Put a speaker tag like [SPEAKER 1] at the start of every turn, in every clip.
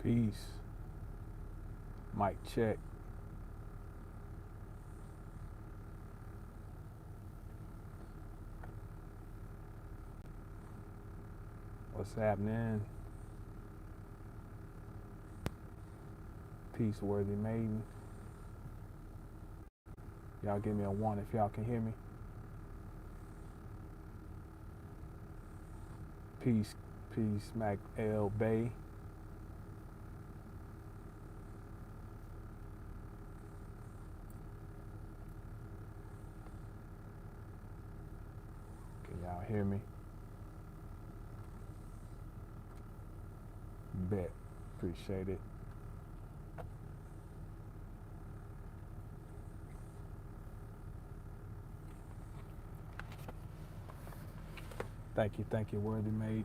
[SPEAKER 1] Peace. Mic check. What's happening? Peace, worthy maiden. Y'all give me a one if y'all can hear me. Peace, peace, Mac L Bay. Can y'all hear me? Bet. Appreciate it. Thank you, worthy maiden.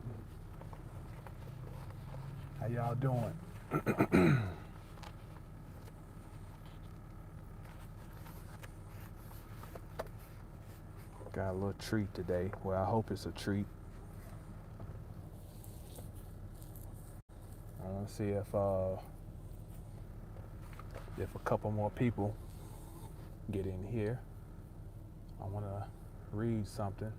[SPEAKER 1] How y'all doing? Got a little treat today. Well, I hope it's a treat. I want to see if a couple more people get in here. I want to read something.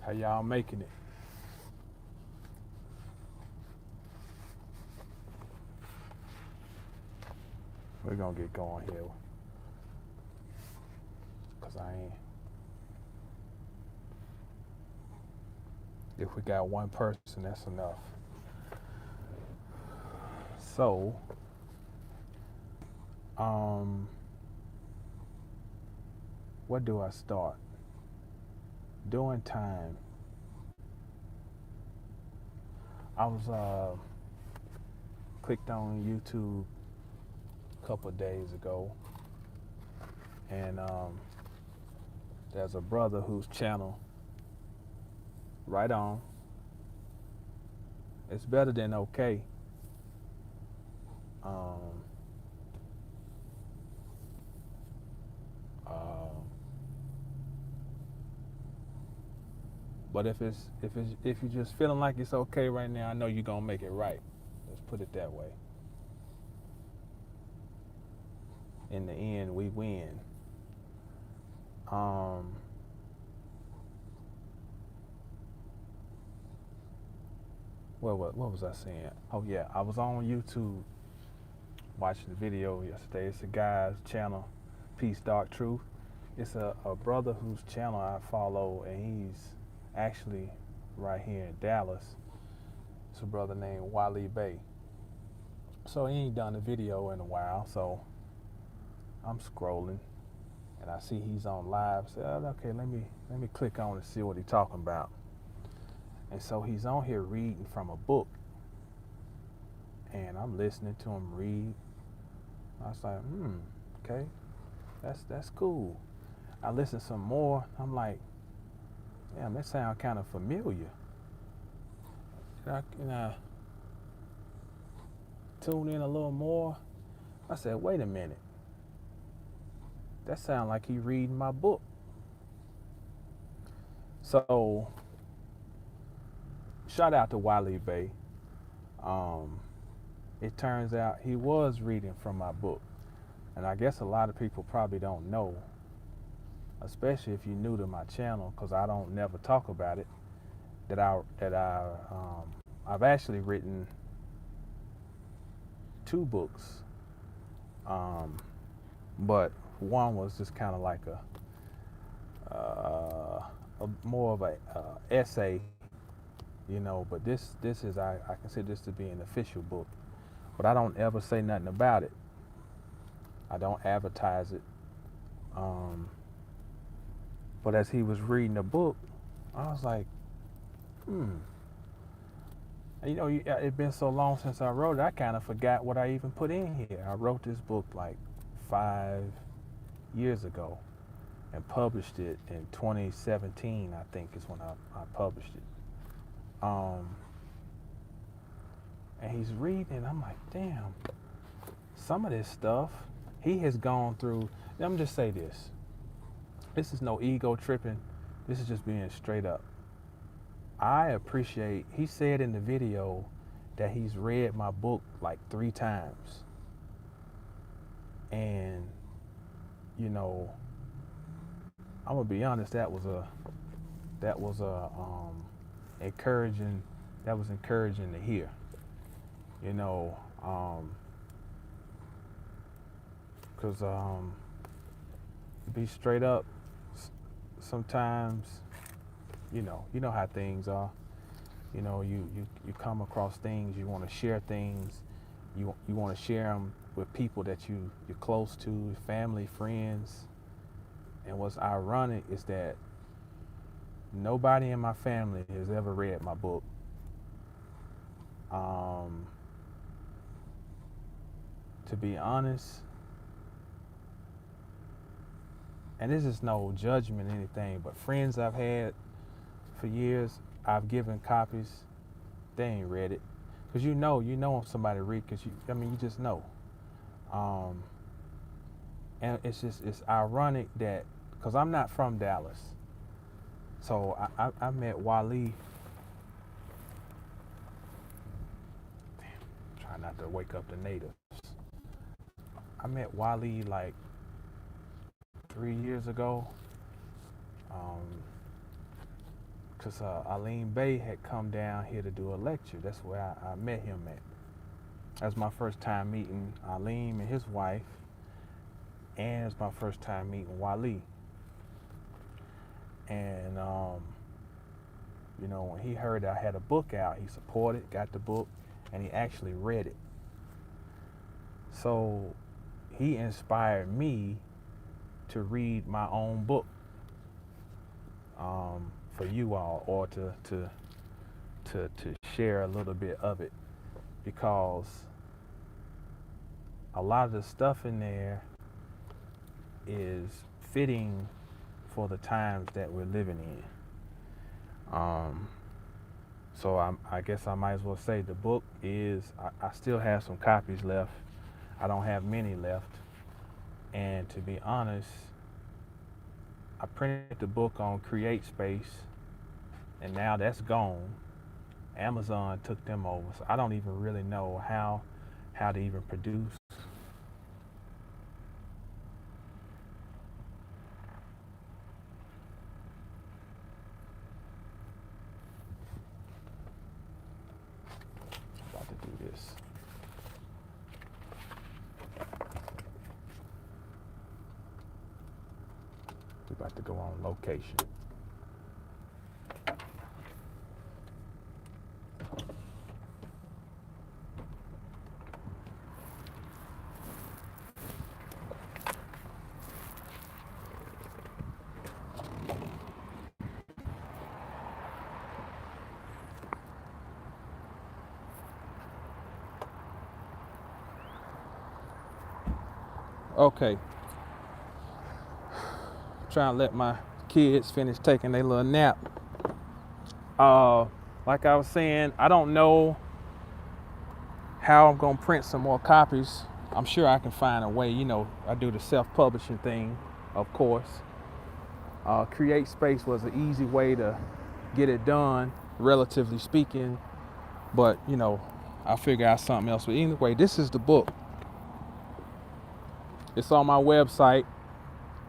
[SPEAKER 1] How y'all making it? We're gonna get going here, cause I ain't. If we got one person, that's enough. So, where do I start? During time, I was clicked on YouTube a couple of days ago, and there's a brother whose channel, right on, it's better than okay. But if you're just feeling like it's okay right now, I know you're gonna make it right. Let's put it that way. In the end, we win. What was I saying? Oh yeah, I was on YouTube watching the video yesterday. It's a guy's channel, Peace Dark Truth. It's a brother whose channel I follow, and he's actually right here in Dallas. It's a brother named Wally Bay. So he ain't done a video in a while, so I'm scrolling and I see he's on live. So okay, let me click on and see what he's talking about. And so he's on here reading from a book, and I'm listening to him read. I was like, okay, that's cool. I listened some more. I'm like, damn, that sounds kind of familiar. And I tune in a little more. I said, wait a minute. That sounds like he reading my book. So, shout out to Wally Bay. It turns out he was reading from my book. And I guess a lot of people probably don't know, especially if you're new to my channel, because I don't never talk about it, that I've actually written 2 books. But one was just kind of like a more of a essay, but this is I consider this to be an official book, but I don't ever say nothing about it. I don't advertise it. But as he was reading the book, I was like, it's been so long since I wrote it, I kind of forgot what I even put in here. I wrote this book like 5 years ago and published it in 2017, I think is when I published it. And he's reading, I'm like, damn, some of this stuff he has gone through. Let me just say this. This is no ego tripping. This is just being straight up. I appreciate, he said in the video that he's read my book like 3 times. And, you know, I'm gonna be honest, that was encouraging, that was encouraging to hear. You know, because to be straight up, sometimes, you know how things are. You know, you come across things, you want to share things, you want to share them with people that you're close to, family, friends. And what's ironic is that nobody in my family has ever read my book. To be honest, and this is no judgment or anything, but friends I've had for years, I've given copies, they ain't read it. Because you know if somebody read, because you just know. And it's ironic that, because I'm not from Dallas. So I met Wally. Damn, try not to wake up the natives. I met Wally like 3 years ago. Because Aline Bay had come down here to do a lecture. That's where I met him at. That was my first time meeting Aline and his wife. And it's my first time meeting Wally. And, you know, when he heard I had a book out, he supported, got the book, and he actually read it. So he inspired me to read my own book for you all, or to share a little bit of it, because a lot of the stuff in there is fitting for the times that we're living in. So I guess I might as well say the book is, I still have some copies left. I don't have many left. And to be honest, I printed the book on CreateSpace, and now that's gone. Amazon took them over, so I don't even really know how to even produce. About to do this. We're about to go on location. Okay. Trying to let my kids finish taking their little nap. Like I was saying, I don't know how I'm gonna print some more copies. I'm sure I can find a way. You know, I do the self-publishing thing, of course. CreateSpace was an easy way to get it done, relatively speaking. But you know, I'll figure out something else. But anyway, this is the book. It's on my website,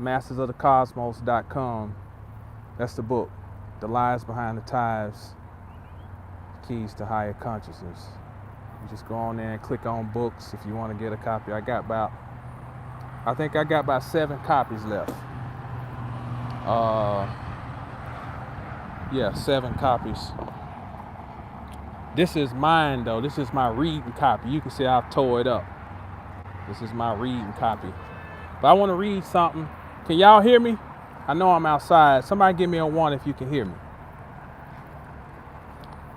[SPEAKER 1] mastersofthecosmos.com. That's the book. The Lies Behind the Ties, Keys to Higher Consciousness. You just go on there and click on books if you want to get a copy. I think I got about 7 copies left. Yeah, 7 copies. This is mine though. This is my reading copy. You can see I've tore it up. This is my reading copy. But I want to read something. Can y'all hear me? I know I'm outside. Somebody give me a 1 if you can hear me.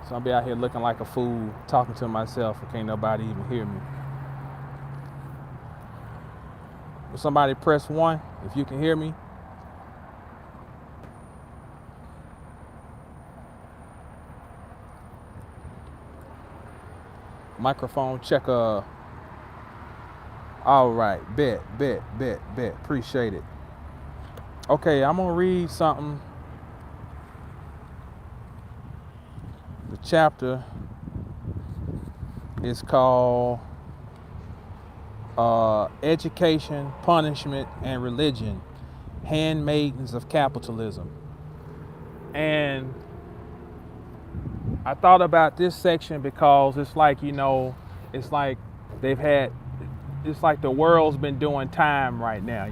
[SPEAKER 1] So I'll be out here looking like a fool, talking to myself, and can't nobody even hear me. Will somebody press 1 if you can hear me? Microphone checker. All right, bet. Appreciate it. Okay, I'm gonna read something. The chapter is called Education, Punishment, and Religion, Handmaidens of Capitalism. And I thought about this section because it's like, it's like they've had, it's like the world's been doing time right now,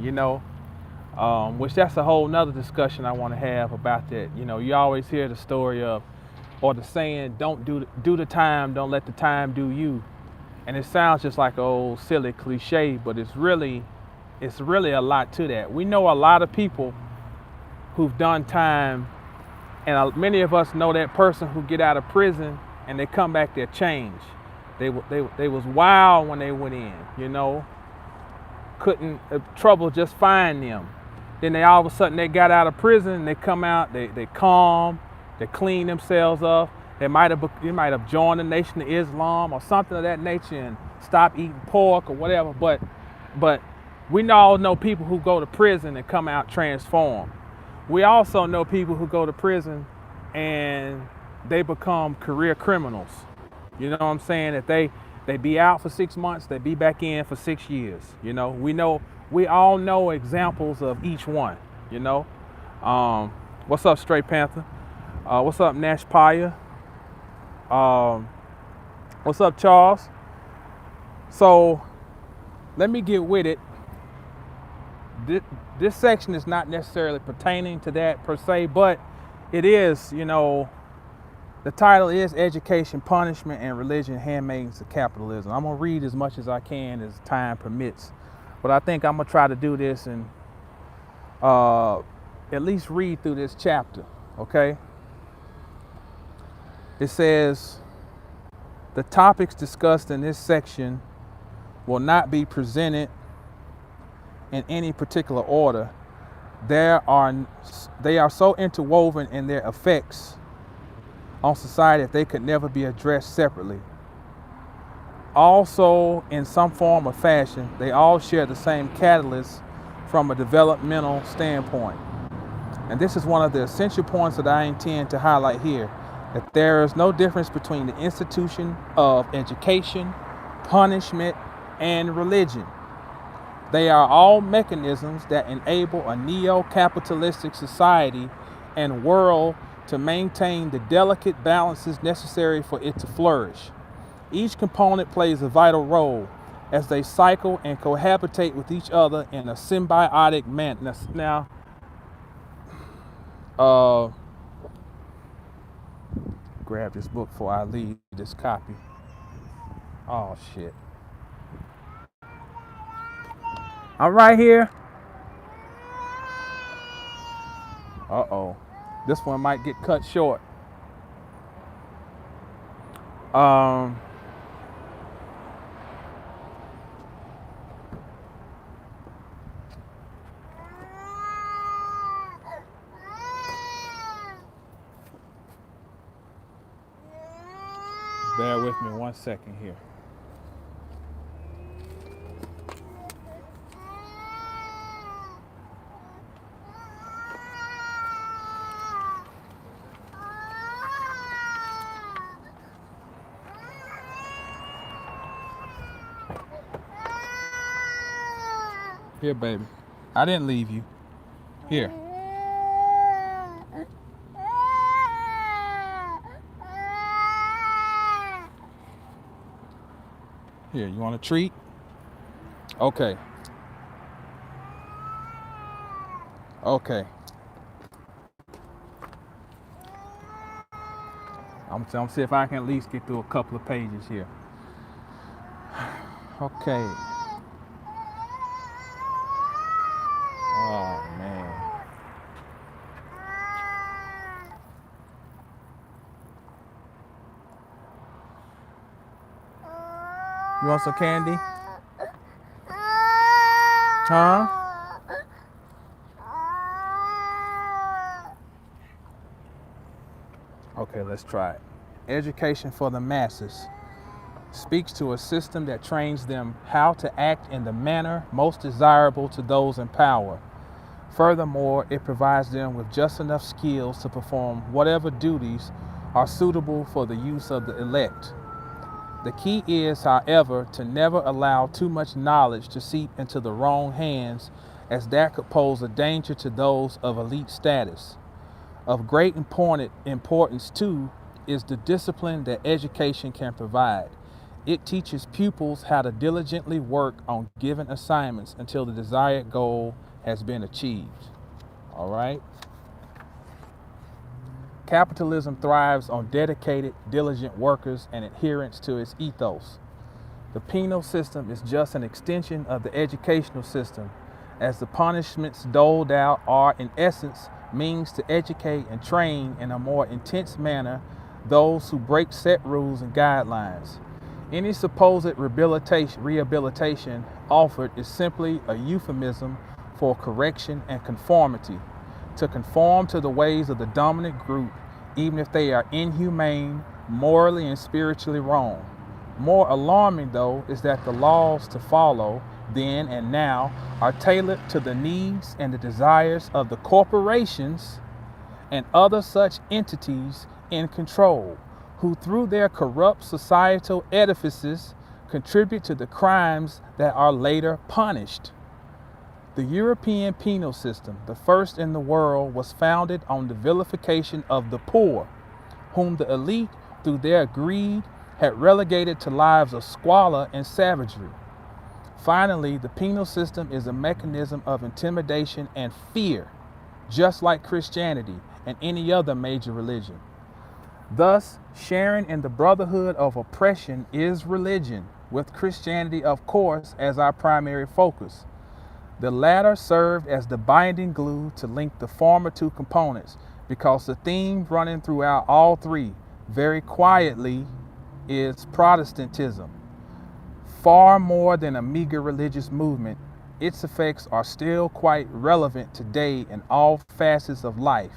[SPEAKER 1] which that's a whole nother discussion I want to have about that. You always hear the story of, or the saying, don't do the time, don't let the time do you. And it sounds just like an old silly cliche, but it's really a lot to that. We know a lot of people who've done time, and many of us know that person who get out of prison and they come back, they're changed. They was wild when they went in, couldn't trouble just find them. Then they all of a sudden they got out of prison, they come out, they calm, they clean themselves up. They might have joined the Nation of Islam or something of that nature and stop eating pork or whatever. But we all know people who go to prison and come out transformed. We also know people who go to prison and they become career criminals. You know what I'm saying? That they be out for 6 months, they be back in for 6 years. We all know examples of each one. What's up, Straight Panther? What's up, Nash Paya? What's up, Charles? So let me get with it. This section is not necessarily pertaining to that per se, but it is, the title is Education, Punishment, and Religion, Handmaidens of Capitalism. I'm going to read as much as I can as time permits, but I think I'm going to try to do this and at least read through this chapter, okay? It says, the topics discussed in this section will not be presented in any particular order. They are so interwoven in their effects on society that they could never be addressed separately. Also, in some form or fashion, they all share the same catalyst from a developmental standpoint. And this is one of the essential points that I intend to highlight here, that there is no difference between the institution of education, punishment, and religion. They are all mechanisms that enable a neo-capitalistic society and world to maintain the delicate balances necessary for it to flourish. Each component plays a vital role as they cycle and cohabitate with each other in a symbiotic manner. Now, grab this book before I leave this copy. Oh, shit. I'm right here. Uh-oh. This one might get cut short. Bear with me 1 second here. Here, baby. I didn't leave you. Here. Here, you want a treat? Okay. Okay. I'm gonna see if I can at least get through a couple of pages here. Okay. Oh, man. You want some candy? Huh? Okay, let's try it. Education for the masses speaks to a system that trains them how to act in the manner most desirable to those in power. Furthermore, it provides them with just enough skills to perform whatever duties are suitable for the use of the elect. The key is, however, to never allow too much knowledge to seep into the wrong hands, as that could pose a danger to those of elite status. Of great importance, too, is the discipline that education can provide. It teaches pupils how to diligently work on given assignments until the desired goal has been achieved. All right? Capitalism thrives on dedicated, diligent workers and adherence to its ethos. The penal system is just an extension of the educational system, as the punishments doled out are, in essence, means to educate and train in a more intense manner those who break set rules and guidelines. Any supposed rehabilitation offered is simply a euphemism for correction and conformity. To conform to the ways of the dominant group, even if they are inhumane, morally and spiritually wrong. More alarming, though, is that the laws to follow, then and now, are tailored to the needs and the desires of the corporations and other such entities in control, who through their corrupt societal edifices contribute to the crimes that are later punished. The European penal system, the first in the world, was founded on the vilification of the poor, whom the elite, through their greed, had relegated to lives of squalor and savagery. Finally, the penal system is a mechanism of intimidation and fear, just like Christianity and any other major religion. Thus, sharing in the brotherhood of oppression is religion, with Christianity, of course, as our primary focus. The latter served as the binding glue to link the former two components, because the theme running throughout all three, very quietly, is Protestantism. Far more than a meager religious movement, its effects are still quite relevant today in all facets of life.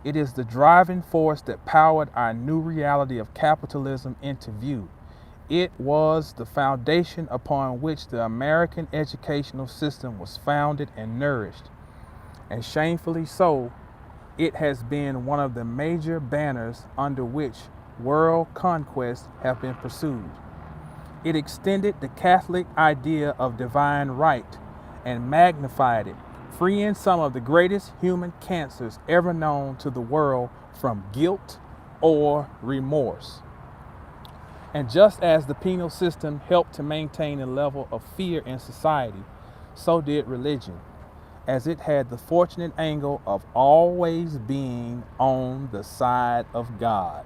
[SPEAKER 1] It is the driving force that powered our new reality of capitalism into view. It was the foundation upon which the American educational system was founded and nourished. And shamefully so, it has been one of the major banners under which world conquests have been pursued. It extended the Catholic idea of divine right and magnified it, freeing some of the greatest human cancers ever known to the world from guilt or remorse. And just as the penal system helped to maintain a level of fear in society, so did religion, as it had the fortunate angle of always being on the side of God.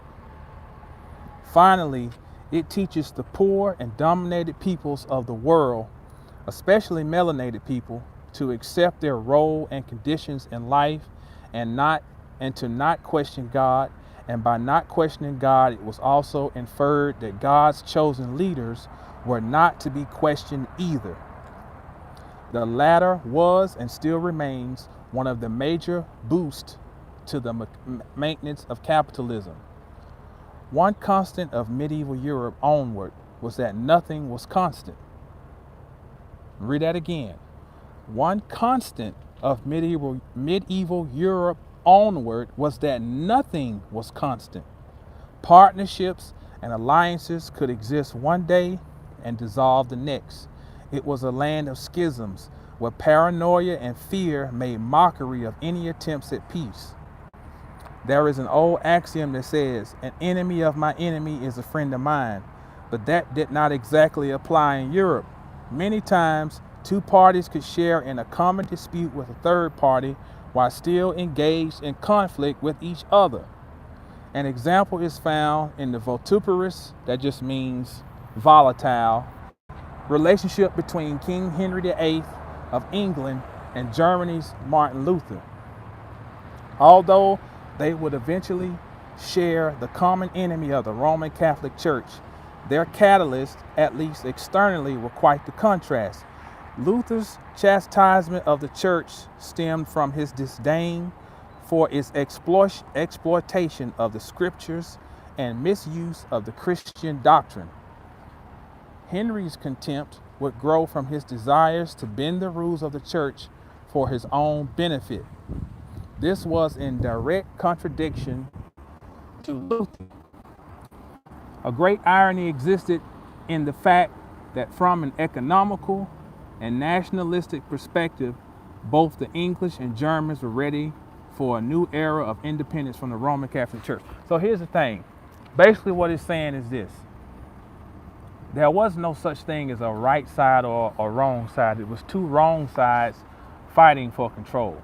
[SPEAKER 1] Finally, it teaches the poor and dominated peoples of the world, especially melanated people, to accept their role and conditions in life and to not question God. And by not questioning God, it was also inferred that God's chosen leaders were not to be questioned either. The latter was and still remains one of the major boosts to the maintenance of capitalism. One constant of medieval Europe onward was that nothing was constant. Read that again. One constant of medieval Europe onward was that nothing was constant. Partnerships and alliances could exist one day and dissolve the next. It was a land of schisms where paranoia and fear made mockery of any attempts at peace. There is an old axiom that says, "An enemy of my enemy is a friend of mine," but that did not exactly apply in Europe. Many times, two parties could share in a common dispute with a third party while still engaged in conflict with each other. An example is found in the vituperous, that just means volatile, relationship between King Henry VIII of England and Germany's Martin Luther. Although they would eventually share the common enemy of the Roman Catholic Church, their catalysts, at least externally, were quite the contrast. Luther's chastisement of the church stemmed from his disdain for its exploitation of the scriptures and misuse of the Christian doctrine. Henry's contempt would grow from his desires to bend the rules of the church for his own benefit. This was in direct contradiction to Luther. A great irony existed in the fact that from an economical and nationalistic perspective, both the English and Germans were ready for a new era of independence from the Roman Catholic Church. So here's the thing. Basically what it's saying is this. There was no such thing as a right side or a wrong side. It was two wrong sides fighting for control.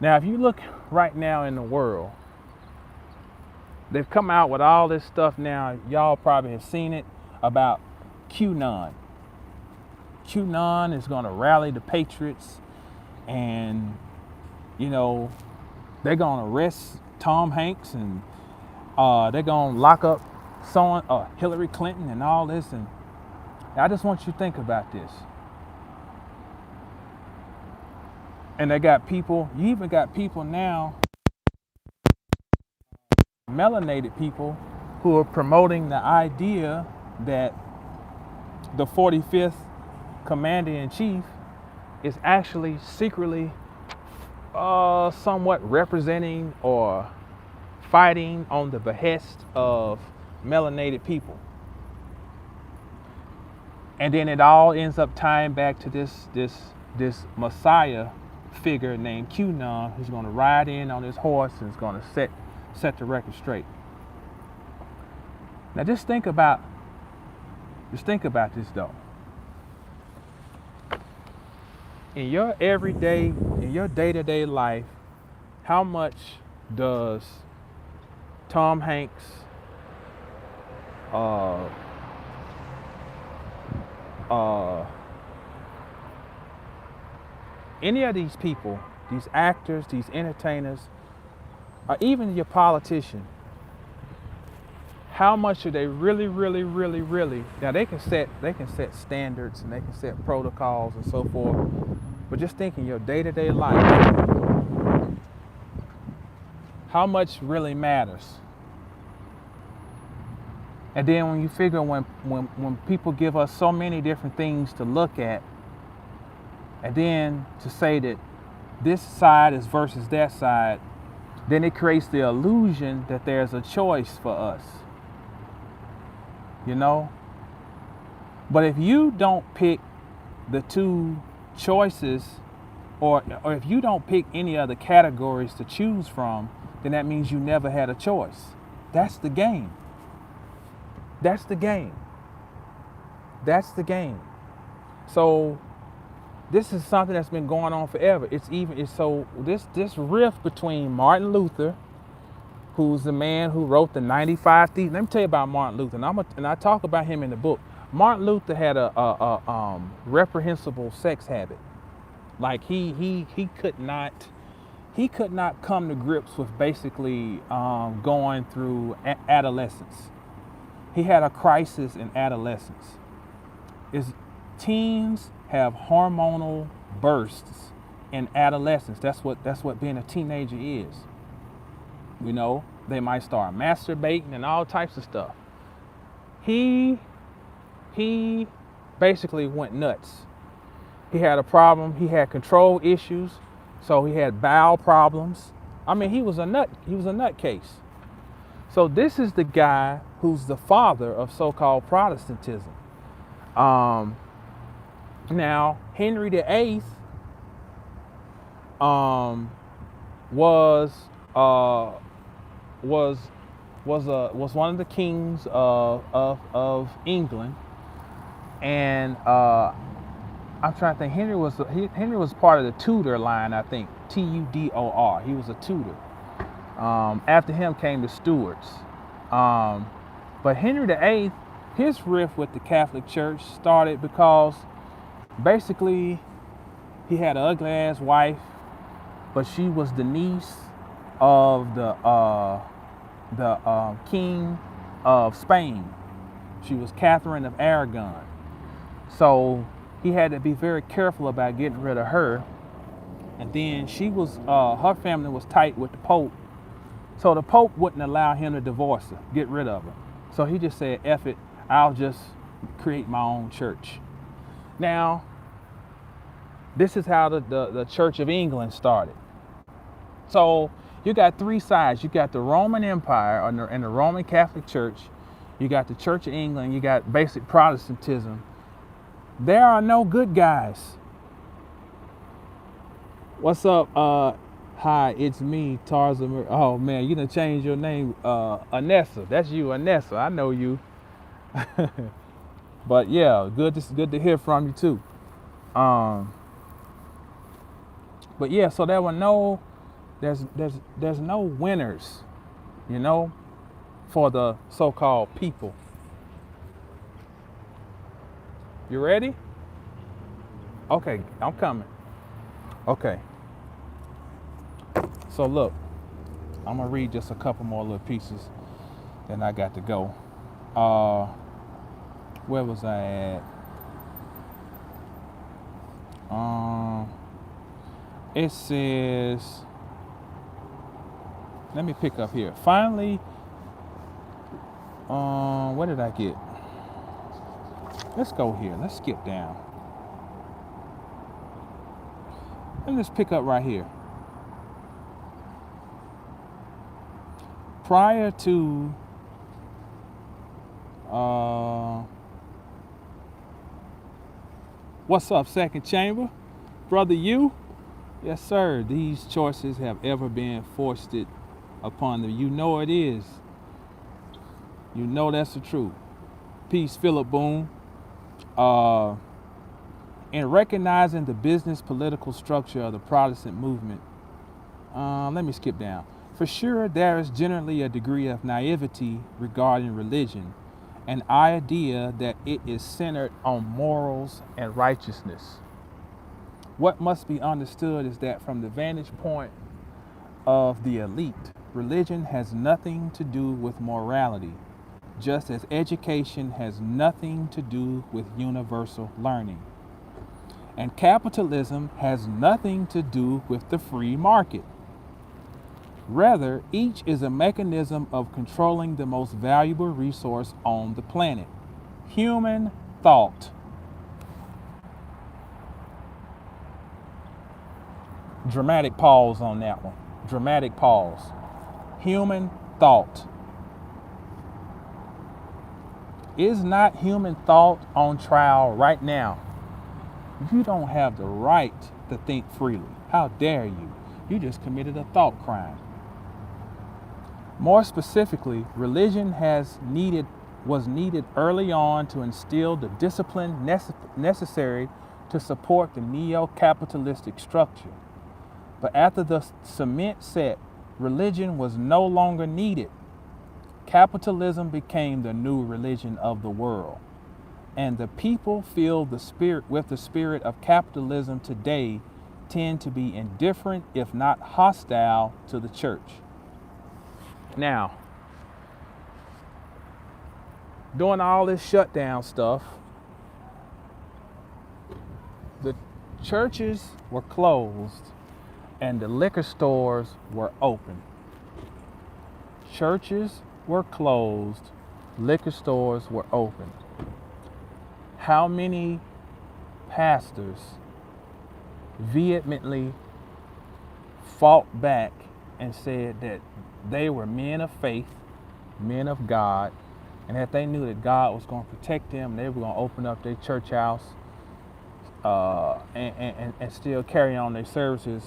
[SPEAKER 1] Now, if you look right now in the world, they've come out with all this stuff now. Y'all probably have seen it about QAnon. QAnon is going to rally the patriots, and, you know, they're going to arrest Tom Hanks, and they're going to lock up Hillary Clinton and all this. And I just want you to think about this. And they got people, you even got people now, melanated people, who are promoting the idea that the 45th Commander-in-Chief is actually secretly somewhat representing or fighting on the behest of melanated people. And then it all ends up tying back to this Messiah figure named QAnon, who's going to ride in on his horse and is going to set the record straight. Now just think about this though. In your day-to-day life, how much does Tom Hanks, any of these people, these actors, these entertainers, or even your politician, how much are they really, now they can set standards and they can set protocols and so forth, but just think in your day-to-day life, how much really matters? And then when you figure when people give us so many different things to look at, and then to say that this side is versus that side, then it creates the illusion that there's a choice for us. You know? But if you don't pick the two choices, or if you don't pick any other categories to choose from, then that means you never had a choice. That's the game. That's the game. That's the game. So this is something that's been going on forever. This rift between Martin Luther, who's the man who wrote the 95 Theses. Let me tell you about Martin Luther, and I talk about him in the book. Martin Luther had a reprehensible sex habit. Like he could not come to grips with basically going through adolescence. He had a crisis in adolescence. Teens have hormonal bursts in adolescence. That's what being a teenager is. You know, they might start masturbating and all types of stuff. He basically went nuts. He had a problem. He had control issues, so he had bowel problems. I mean, he was a nutcase. So this is the guy who's the father of so-called Protestantism. Now, Henry VIII was one of the kings of England, and I'm trying to think. Henry was part of the Tudor line, I think. Tudor. He was a Tudor. After him came the Stuarts. But Henry VIII, his rift with the Catholic Church started because basically he had an ugly ass wife, but she was the niece of the king of Spain. She was Catherine of Aragon. So he had to be very careful about getting rid of her. And then her family was tight with the Pope. So the Pope wouldn't allow him to divorce her, get rid of her. So he just said, F it, I'll just create my own church. Now, This is how the Church of England started. So you got three sides. You got the Roman Empire and the Roman Catholic Church. You got the Church of England. You got basic Protestantism. There are no good guys. What's up? Hi, it's me, Tarzan. Oh man, you done changed your name, Anessa. That's you, Anessa. I know you. But yeah, good to hear from you too. But yeah, so there were no, there's no winners, you know, for the so-called people. You ready? Okay, I'm coming. Okay. So look, I'm gonna read just a couple more little pieces, then I got to go. Where was I at? It says, let me pick up here. Finally, what did I get? Let's go here. Let's skip down. Let me just pick up right here. Prior to what's up, Second Chamber? Brother you? Yes, sir. These choices have ever been foisted upon them. You know it is. You know that's the truth. Peace, Philip Boone. In recognizing the business political structure of the Protestant movement, let me skip down. For sure, there is generally a degree of naivety regarding religion, an idea that it is centered on morals and righteousness. What must be understood is that from the vantage point of the elite, religion has nothing to do with morality, just as education has nothing to do with universal learning. And capitalism has nothing to do with the free market. Rather, each is a mechanism of controlling the most valuable resource on the planet, human thought. Dramatic pause on that one. Dramatic pause. Human thought. Is not human thought on trial right now? You don't have the right to think freely. How dare you? You just committed a thought crime. More specifically, religion was needed early on to instill the discipline necessary to support the neo-capitalistic structure. But after the cement set, religion was no longer needed. Capitalism became the new religion of the world. And the people filled with the spirit of capitalism today tend to be indifferent, if not hostile, to the church. Now, doing all this shutdown stuff, the churches were closed and the liquor stores were open. Churches were closed, liquor stores were open. How many pastors vehemently fought back and said that they were men of faith, men of God, and that they knew that God was going to protect them and they were going to open up their church house and still carry on their services?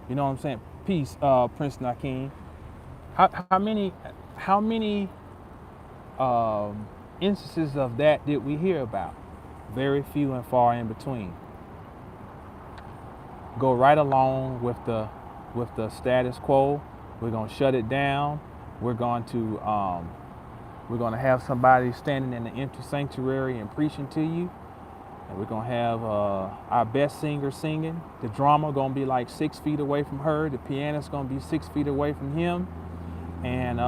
[SPEAKER 1] You know what I'm saying? Peace, Prince Nakeem. How many instances of that did we hear about? Very few and far in between. Go right along with the status quo. We're gonna shut it down. We're going to have somebody standing in the empty sanctuary and preaching to you. And we're gonna have our best singer singing. The drummer gonna be like 6 feet away from her. The pianist gonna be 6 feet away from him. And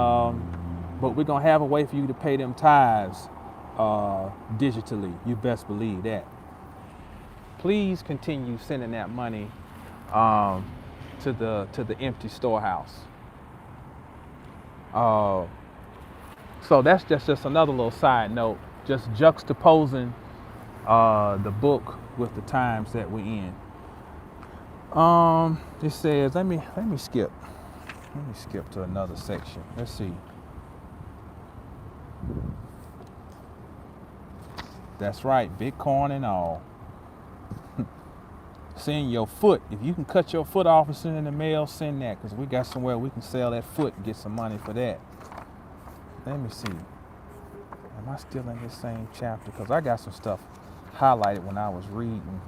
[SPEAKER 1] but we're gonna have a way for you to pay them tithes digitally. You best believe that. Please continue sending that money to the empty storehouse. So that's just another little side note, just juxtaposing the book with the times that we're in. It says, let me skip. Let me skip to another section. Let's see. That's right, Bitcoin and all. Send your foot. If you can cut your foot off and send it in the mail, send that, because we got somewhere we can sell that foot and get some money for that. Let me see. Am I still in this same chapter? Because I got some stuff highlighted when I was reading.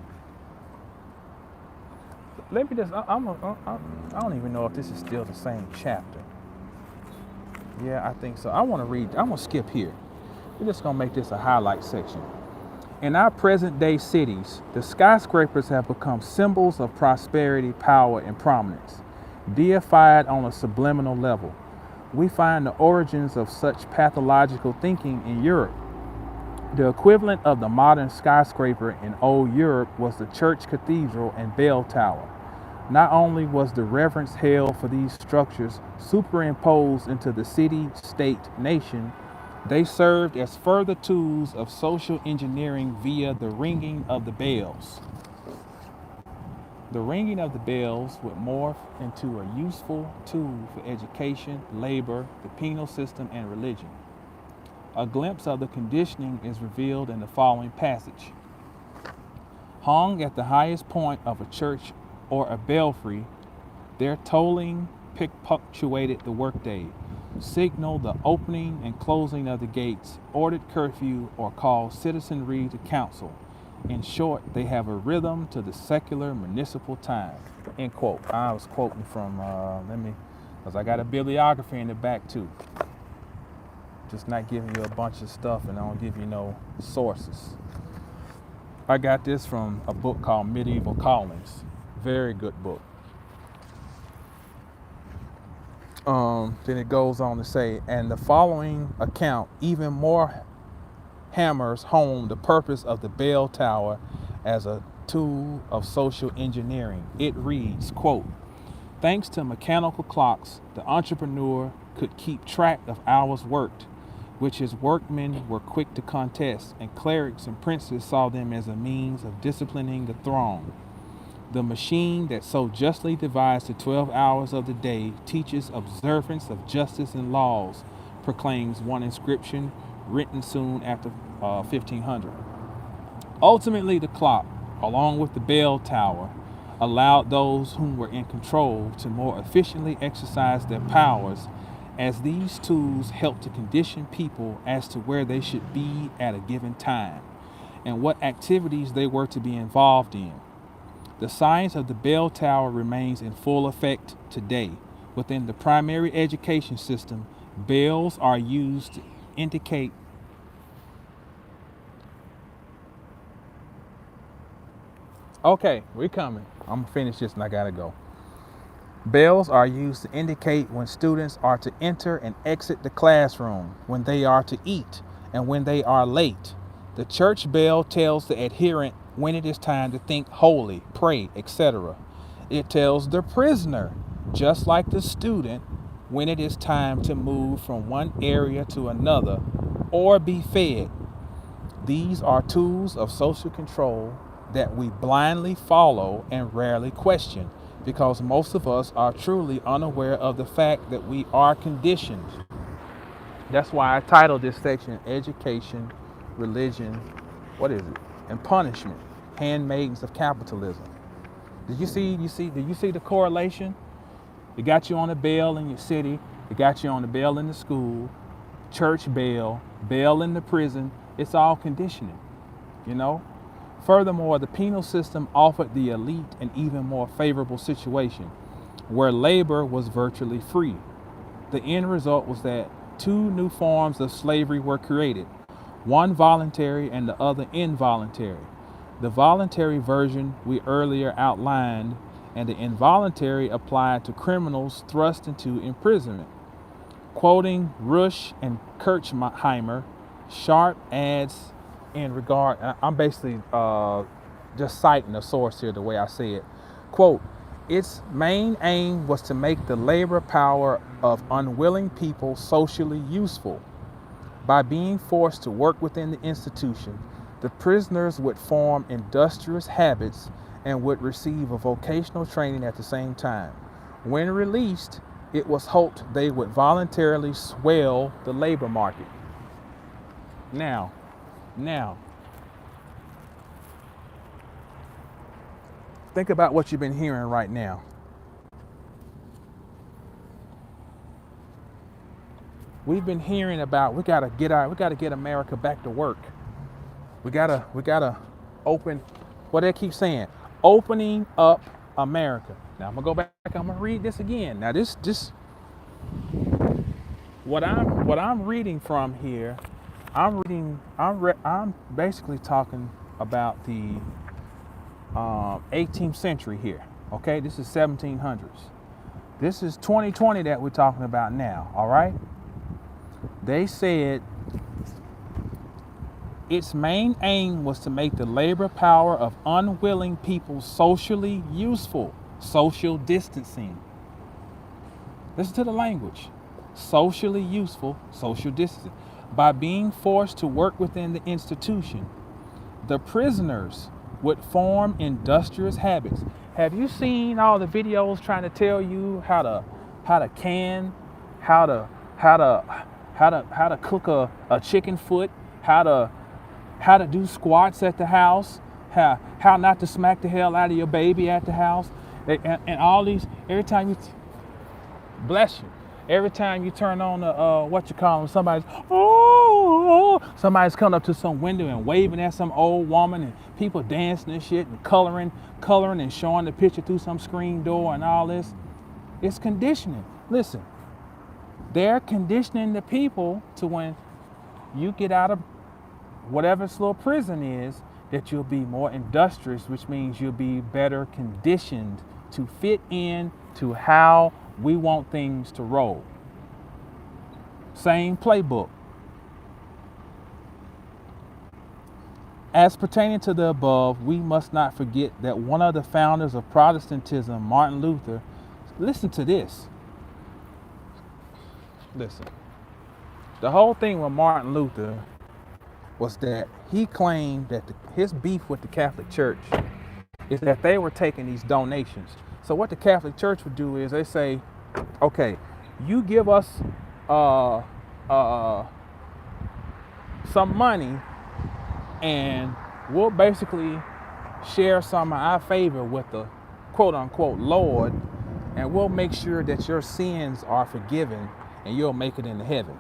[SPEAKER 1] Let me just, I don't even know if this is still the same chapter. Yeah, I think so. I'm going to skip here. We're just going to make this a highlight section. In our present day cities, the skyscrapers have become symbols of prosperity, power, and prominence, deified on a subliminal level. We find the origins of such pathological thinking in Europe. The equivalent of the modern skyscraper in old Europe was the church cathedral and bell tower. Not only was the reverence held for these structures superimposed into the city, state, nation, they served as further tools of social engineering via the ringing of the bells. The ringing of the bells would morph into a useful tool for education, labor, the penal system, and religion. A glimpse of the conditioning is revealed in the following passage. Hung at the highest point of a church or a belfry, their tolling punctuated the workday, signaled the opening and closing of the gates, ordered curfew, or called citizenry to council. In short, they have a rhythm to the secular municipal time. End quote. I was quoting from, because I got a bibliography in the back too. Just not giving you a bunch of stuff and I don't give you no sources. I got this from a book called Medieval Callings. Very good book. Then it goes on to say, and the following account even more hammers home the purpose of the bell tower as a tool of social engineering. It reads, quote, thanks to mechanical clocks, the entrepreneur could keep track of hours worked, which his workmen were quick to contest, and clerics and princes saw them as a means of disciplining the throng. The machine that so justly divides the 12 hours of the day teaches observance of justice and laws, proclaims one inscription written soon after 1500. Ultimately, the clock, along with the bell tower, allowed those whom were in control to more efficiently exercise their powers, as these tools helped to condition people as to where they should be at a given time and what activities they were to be involved in. The science of the bell tower remains in full effect today. Within the primary education system, bells are used to indicate okay, we're coming. I'm gonna finish this and I gotta go. Bells are used to indicate when students are to enter and exit the classroom, when they are to eat, and when they are late. The church bell tells the adherent when it is time to think holy, pray, etc. It tells the prisoner, just like the student, when it is time to move from one area to another or be fed. These are tools of social control that we blindly follow and rarely question, because most of us are truly unaware of the fact that we are conditioned. That's why I titled this section Education, Religion, what is it? And Punishment, Handmaidens of Capitalism. Do you see the correlation? It got you on a bell in your city, it got you on the bell in the school, church bell, bell in the prison. It's all conditioning, you know? Furthermore, the penal system offered the elite an even more favorable situation, where labor was virtually free. The end result was that two new forms of slavery were created, one voluntary and the other involuntary. The voluntary version we earlier outlined, and the involuntary applied to criminals thrust into imprisonment. Quoting Rush and Kirchheimer, Sharp adds in regard, I'm basically just citing the source here the way I say it, quote, its main aim was to make the labor power of unwilling people socially useful. By being forced to work within the institution, the prisoners would form industrious habits and would receive a vocational training at the same time. When released, it was hoped they would voluntarily swell the labor market. Now, think about what you've been hearing right now. We've been hearing about we gotta get America back to work. We gotta open what they keep saying, opening up America. Now I'm gonna go back. I'm gonna read this again. Now this what I'm reading from here. I'm basically talking about the 18th century here. Okay, this is 1700s. This is 2020 that we're talking about now. All right. They said its main aim was to make the labor power of unwilling people socially useful. Social distancing. Listen to the language. Socially useful, social distancing. By being forced to work within the institution, the prisoners would form industrious habits. Have you seen all the videos trying to tell you how to can, how to cook a chicken foot, how to do squats at the house, how not to smack the hell out of your baby at the house, and all these. Every time you bless you, every time you turn on the somebody's coming up to some window and waving at some old woman, and people dancing and shit and coloring and showing the picture through some screen door and all this. It's conditioning. Listen, they're conditioning the people to when you get out of whatever this little prison is, that you'll be more industrious, which means you'll be better conditioned to fit in to how we want things to roll. Same playbook. As pertaining to the above, we must not forget that one of the founders of Protestantism, Martin Luther, listen to this. Listen. The whole thing with Martin Luther was that he claimed that his beef with the Catholic Church is that they were taking these donations. So what the Catholic Church would do is they say, okay, you give us some money and we'll basically share some of our favor with the quote unquote Lord, and we'll make sure that your sins are forgiven and you'll make it into heaven.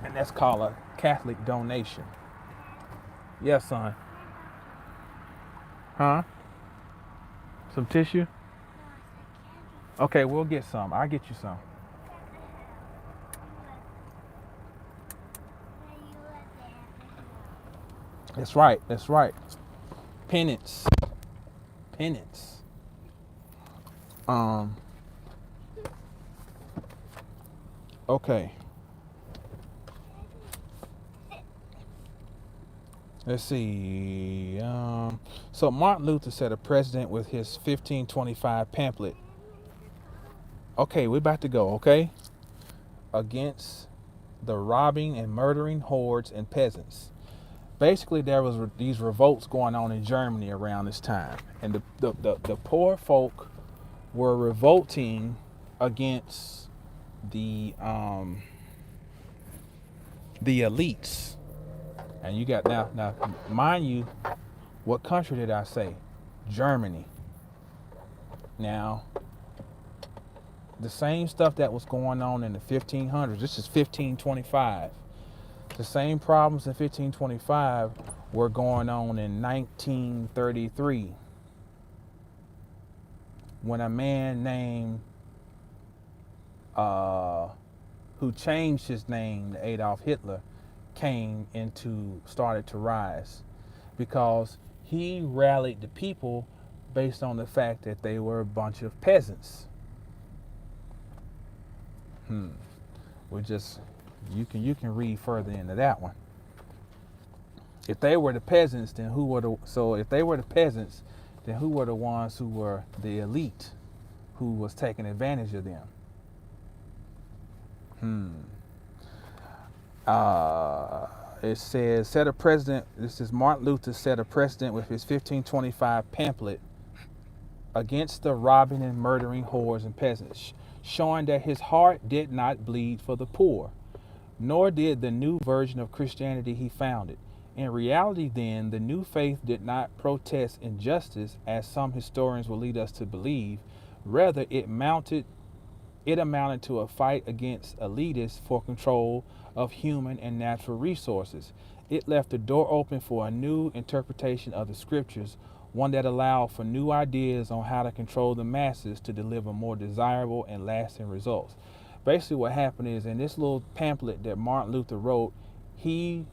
[SPEAKER 1] And that's called a Catholic donation. Yes, son. Huh? Some tissue? Okay, we'll get some. I'll get you some. That's right. That's right. Penance. Penance. Okay. Let's see. So Martin Luther set a precedent with his 1525 pamphlet. Okay, we're about to go, okay? Against the robbing and murdering hordes and peasants. Basically, there was these revolts going on in Germany around this time. And the poor folk were revolting against the elites. And you got now, mind you, what country did I say? Germany. Now, the same stuff that was going on in the 1500s, this is 1525. The same problems in 1525 were going on in 1933 when a man named, who changed his name to Adolf Hitler, started to rise, because he rallied the people based on the fact that they were a bunch of peasants. You can read further into that one. If they were the peasants, then if they were the peasants, then who were the ones who were the elite, who was taking advantage of them? It says, set a precedent. This is Martin Luther set a precedent with his 1525 pamphlet against the robbing and murdering whores and peasants, showing that his heart did not bleed for the poor, nor did the new version of Christianity he founded. In reality, then, the new faith did not protest injustice, as some historians will lead us to believe. Rather, it amounted to a fight against elitists for control of human and natural resources. It left the door open for a new interpretation of the scriptures, one that allowed for new ideas on how to control the masses to deliver more desirable and lasting results. Basically, what happened is, in this little pamphlet that Martin Luther wrote, he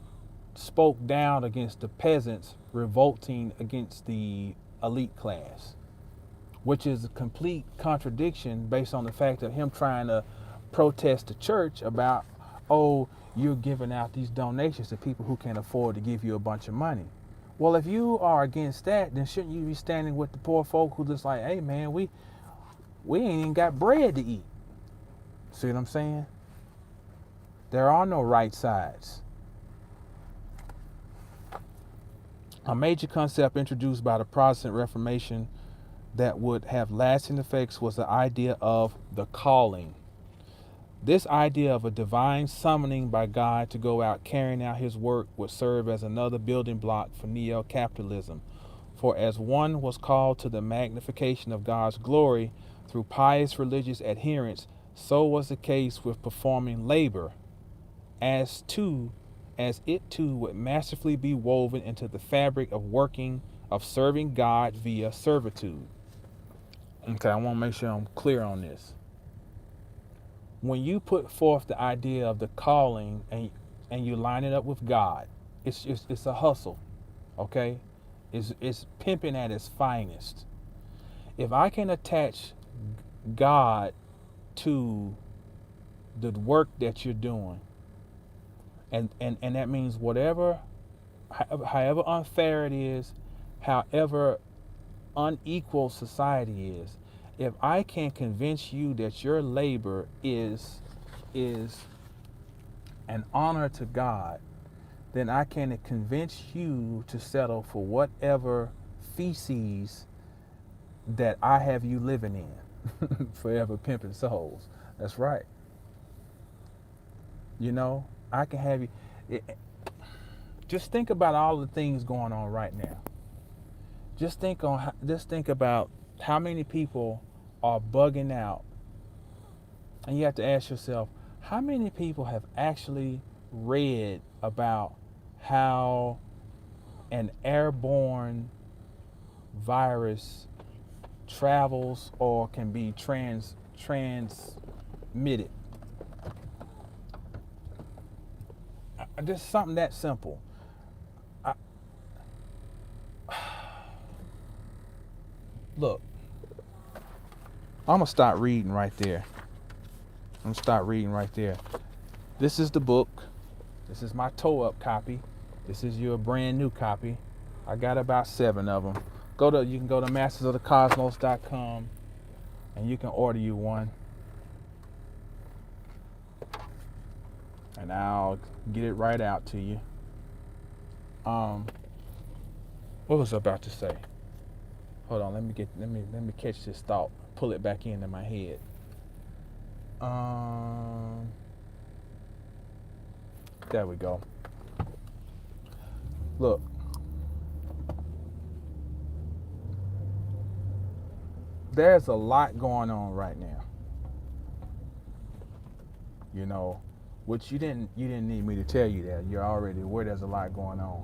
[SPEAKER 1] spoke down against the peasants revolting against the elite class, which is a complete contradiction based on the fact of him trying to protest the church about, oh, you're giving out these donations to people who can't afford to give you a bunch of money. Well, if you are against that, then shouldn't you be standing with the poor folk who just like, hey man, we ain't even got bread to eat. See what I'm saying? There are no right sides. A major concept introduced by the Protestant Reformation that would have lasting effects was the idea of the calling. This idea of a divine summoning by God to go out carrying out his work would serve as another building block for neo-capitalism. For as one was called to the magnification of God's glory through pious religious adherence, so was the case with performing labor, as it too would masterfully be woven into the fabric of serving God via servitude. Okay, I want to make sure I'm clear on this. When you put forth the idea of the calling and you line it up with God, it's a hustle, okay? It's pimping at its finest. If I can attach God to the work that you're doing, and that means however unfair it is, however unequal society is, if I can convince you that your labor is an honor to God, then I can convince you to settle for whatever feces that I have you living in. Forever pimping souls. That's right. You know, I can have you. Just think about all the things going on right now. Just think about how many people are bugging out, and you have to ask yourself, how many people have actually read about how an airborne virus travels or can be transmitted? Just something that simple. Look, I'm going to start reading right there. This is the book. This is my toe-up copy. This is your brand new copy. I got about 7 of them. You can go to mastersofthecosmos.com and you can order you one. And I'll get it right out to you. What was I about to say? Hold on, let me catch this thought. Pull it back into my head. There we go. Look. There's a lot going on right now. You know, which you didn't need me to tell you that. You're already aware there's a lot going on.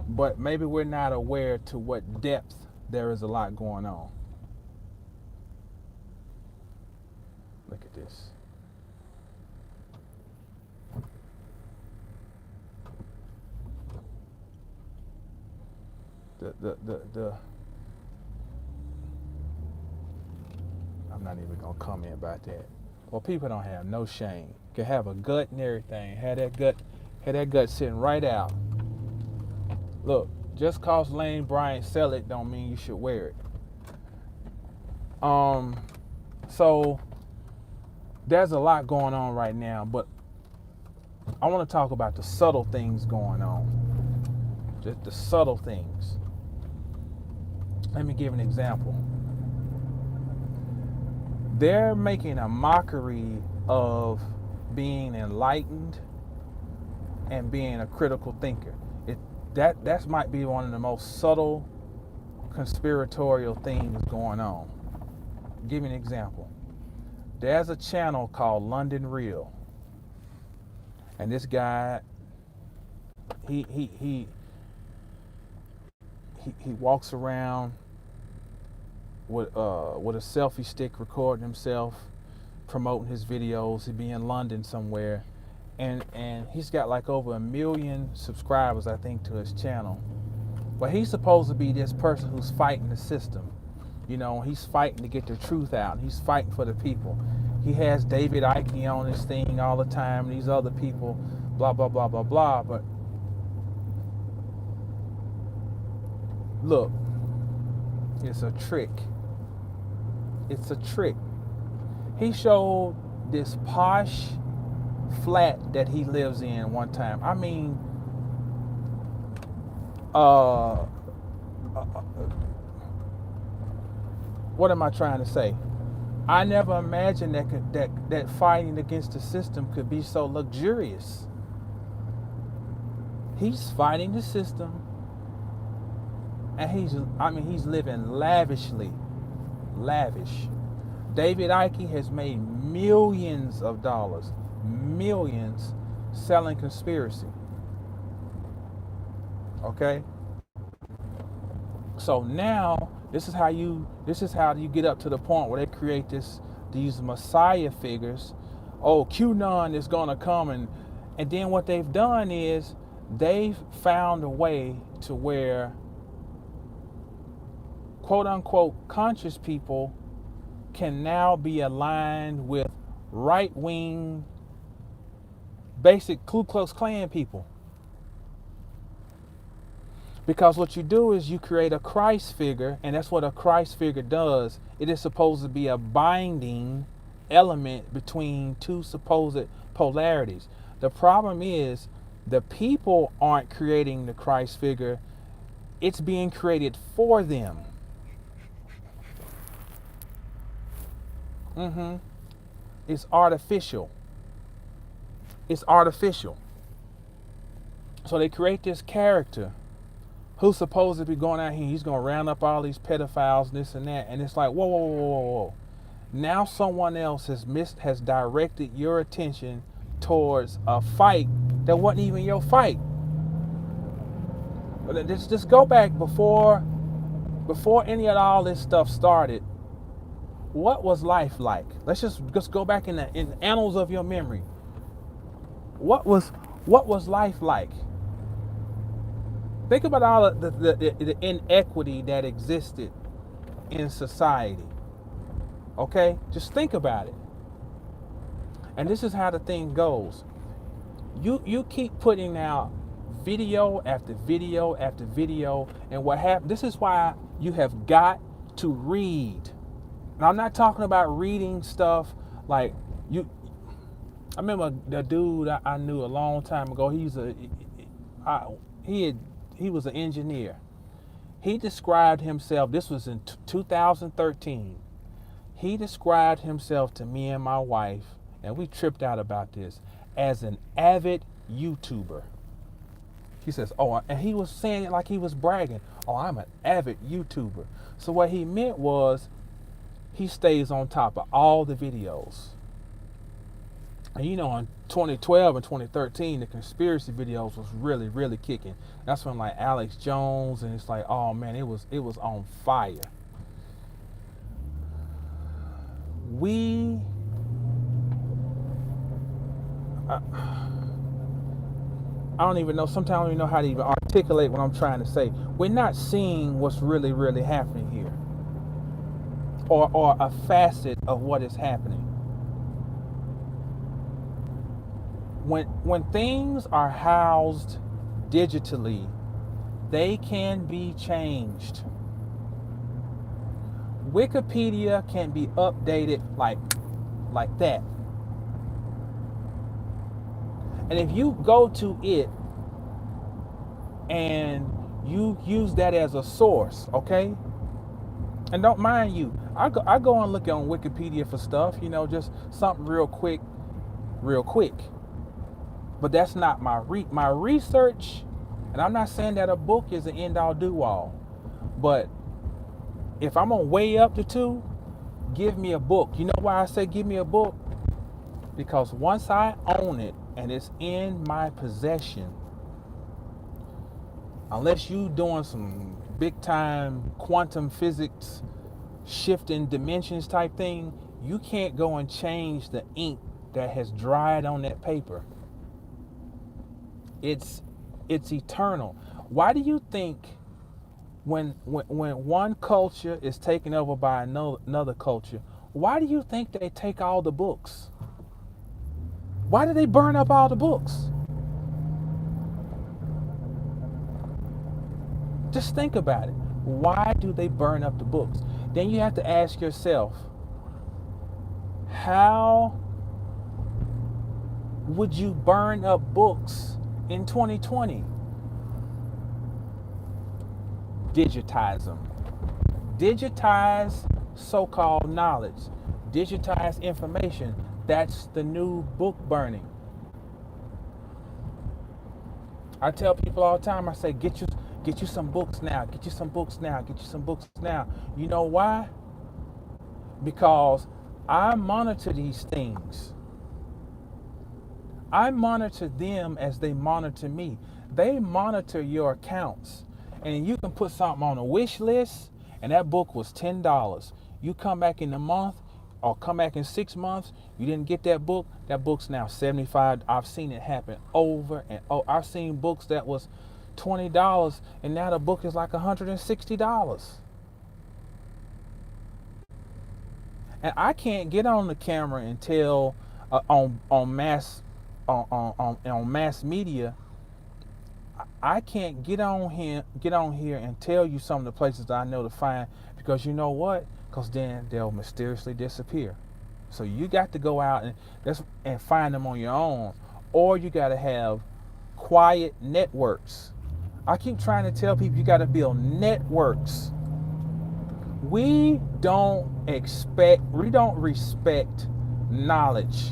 [SPEAKER 1] But maybe we're not aware to what depth there is a lot going on. Look at this. I'm not even gonna comment about that. Well, people don't have no shame. Can have a gut and everything. Have that gut sitting right out. Look, just cause Lane Bryant sell it don't mean you should wear it. So there's a lot going on right now, but I want to talk about the subtle things going on. Just the subtle things. Let me give an example. They're making a mockery of being enlightened and being a critical thinker. That might be one of the most subtle conspiratorial things going on. Give me an example. There's a channel called London Real, and this guy, he walks around with a selfie stick, recording himself, promoting his videos. He'd be in London somewhere, and he's got like over 1 million subscribers, I think, to his channel. But he's supposed to be this person who's fighting the system. You know, he's fighting to get the truth out. He's fighting for the people. He has David Icke on his thing all the time, these other people, blah, blah, blah, blah, blah. But look, it's a trick. It's a trick. He showed this posh flat that he lives in one time. I mean, what am I trying to say? I never imagined that fighting against the system could be so luxurious. He's fighting the system, and he's living lavishly. Lavish. David Icke has made millions of dollars, millions, selling conspiracy. Okay? So now this is how you get up to the point where they create these messiah figures. Oh, QAnon is gonna come, and then what they've done is they've found a way to where quote unquote conscious people can now be aligned with right wing, basic Ku Klux Klan people. Because what you do is you create a Christ figure, and that's what a Christ figure does. It is supposed to be a binding element between two supposed polarities. The problem is the people aren't creating the Christ figure. It's being created for them. It's artificial. It's artificial. So they create this character who's supposed to be going out here. He's going to round up all these pedophiles, this and that. And it's like, whoa, whoa, whoa, whoa, whoa. Now someone else has directed your attention towards a fight that wasn't even your fight. But just go back before any of all this stuff started. What was life like? Let's just go back in the annals of your memory. What was life like? Think about all of the inequity that existed in society. Okay? Just think about it. And this is how the thing goes. You keep putting out video after video after video, and what happened? This is why you have got to read. Now, I'm not talking about reading stuff like you. I remember the dude I knew a long time ago. He was an engineer. He described himself. This was in 2013. He described himself to me and my wife, and we tripped out about this, as an avid YouTuber. He says, "Oh," and he was saying it like he was bragging. "Oh, I'm an avid YouTuber." So what he meant was, he stays on top of all the videos. And you know, in 2012 and 2013, the conspiracy videos was really, really kicking. That's when like Alex Jones, and it's like, oh man, it was on fire. I don't even know, sometimes I don't even know how to even articulate what I'm trying to say. We're not seeing what's really, really happening here. Or a facet of what is happening. When things are housed digitally, they can be changed. Wikipedia can be updated like that. And if you go to it and you use that as a source, okay? And don't mind you, I go and look on Wikipedia for stuff, just something real quick, real quick. But that's not my research. And I'm not saying that a book is an end all do all, but if I'm gonna weigh up the two, give me a book. You know why I say give me a book? Because once I own it and it's in my possession, unless you doing some big time quantum physics shifting dimensions type thing, you can't go and change the ink that has dried on that paper. It's eternal. Why do you think when one culture is taken over by another culture, why do you think they take all the books? Why do they burn up all the books? Just think about it. Why do they burn up the books? Then you have to ask yourself, how would you burn up books in 2020? Digitize them. Digitize so-called knowledge. Digitize information. That's the new book burning. I tell people all the time, I say, get you some books now. Get you some books now. Get you some books now. You know why? Because I monitor these things. I monitor them as they monitor me. They monitor your accounts. And you can put something on a wish list, and that book was $10. You come back in a month or come back in 6 months, you didn't get that book's now $75. I've seen it happen over and over. I've seen books that was $20 and now the book is like $160. And I can't get on the camera and tell on mass media. I can't get on here and tell you some of the places I know to find, because you know what? Because then they'll mysteriously disappear. So you got to go out and find them on your own, or you got to have quiet networks. I keep trying to tell people you got to build networks. We don't respect knowledge.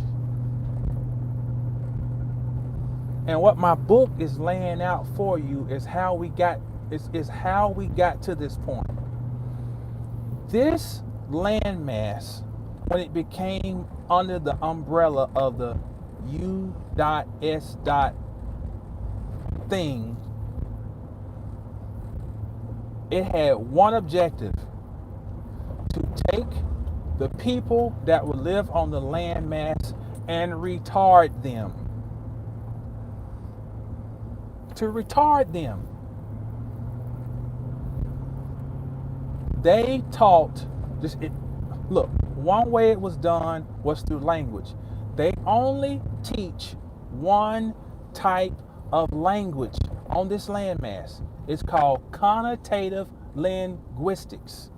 [SPEAKER 1] And what my book is laying out for you is how we got to this point. This landmass, when it became under the umbrella of the U.S. thing, it had one objective: to take the people that would live on the landmass and retard them. To retard them. They taught, look, one way it was done was through language. They only teach one type of language on this landmass. It's called connotative linguistics.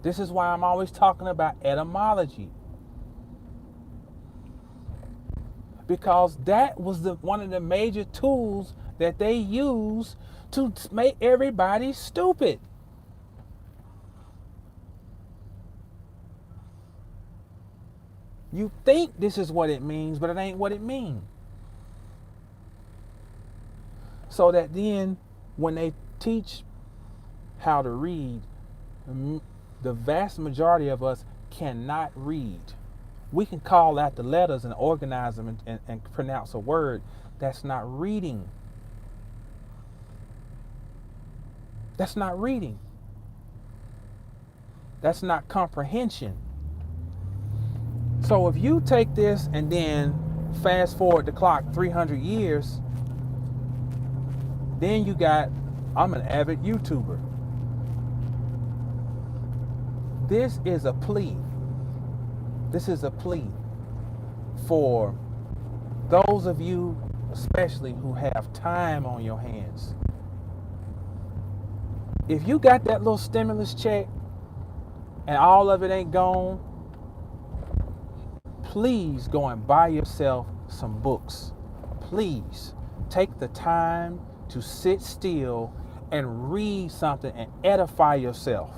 [SPEAKER 1] This is why I'm always talking about etymology. Because that was one of the major tools that they use to make everybody stupid. You think this is what it means, but it ain't what it means. So that then when they teach how to read, the vast majority of us cannot read. We can call out the letters and organize them and pronounce a word. That's not reading. That's not reading. That's not comprehension. So if you take this and then fast forward the clock 300 years, then you got, I'm an avid YouTuber. This is a plea. This is a plea for those of you, especially who have time on your hands. If you got that little stimulus check and all of it ain't gone, please go and buy yourself some books. please take the time to sit still and read something and edify yourself.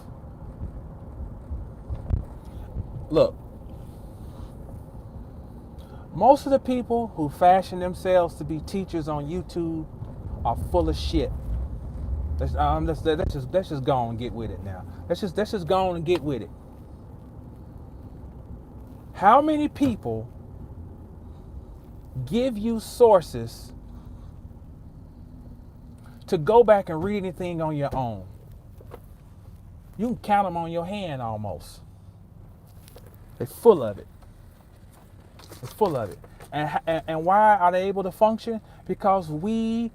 [SPEAKER 1] Look, most of the people who fashion themselves to be teachers on YouTube are full of shit. Let's just go on and get with it now. Let's just go on and get with it. How many people give you sources to go back and read anything on your own? You can count them on your hand almost. They're full of it. It's full of it. And why are they able to function? Because we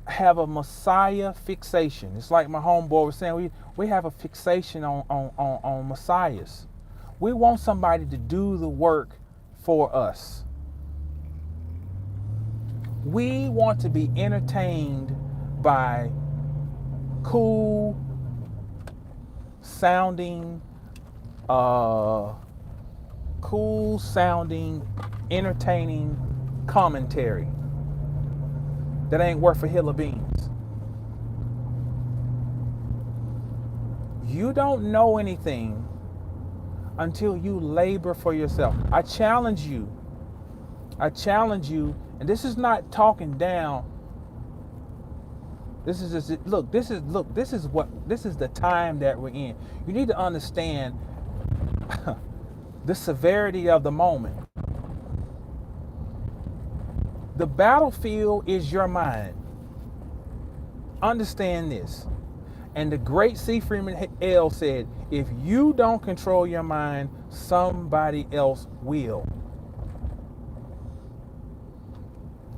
[SPEAKER 1] have a Messiah fixation. It's like my homeboy was saying, we have a fixation on Messiahs. We want somebody to do the work for us. We want to be entertained by cool sounding, entertaining commentary that ain't worth a hill of beans. You don't know anything until you labor for yourself. I challenge you, and this is not talking down. This is just, this is the time that we're in. You need to understand the severity of the moment. The battlefield is your mind. Understand this. And the great C. Freeman L. said, if you don't control your mind, somebody else will.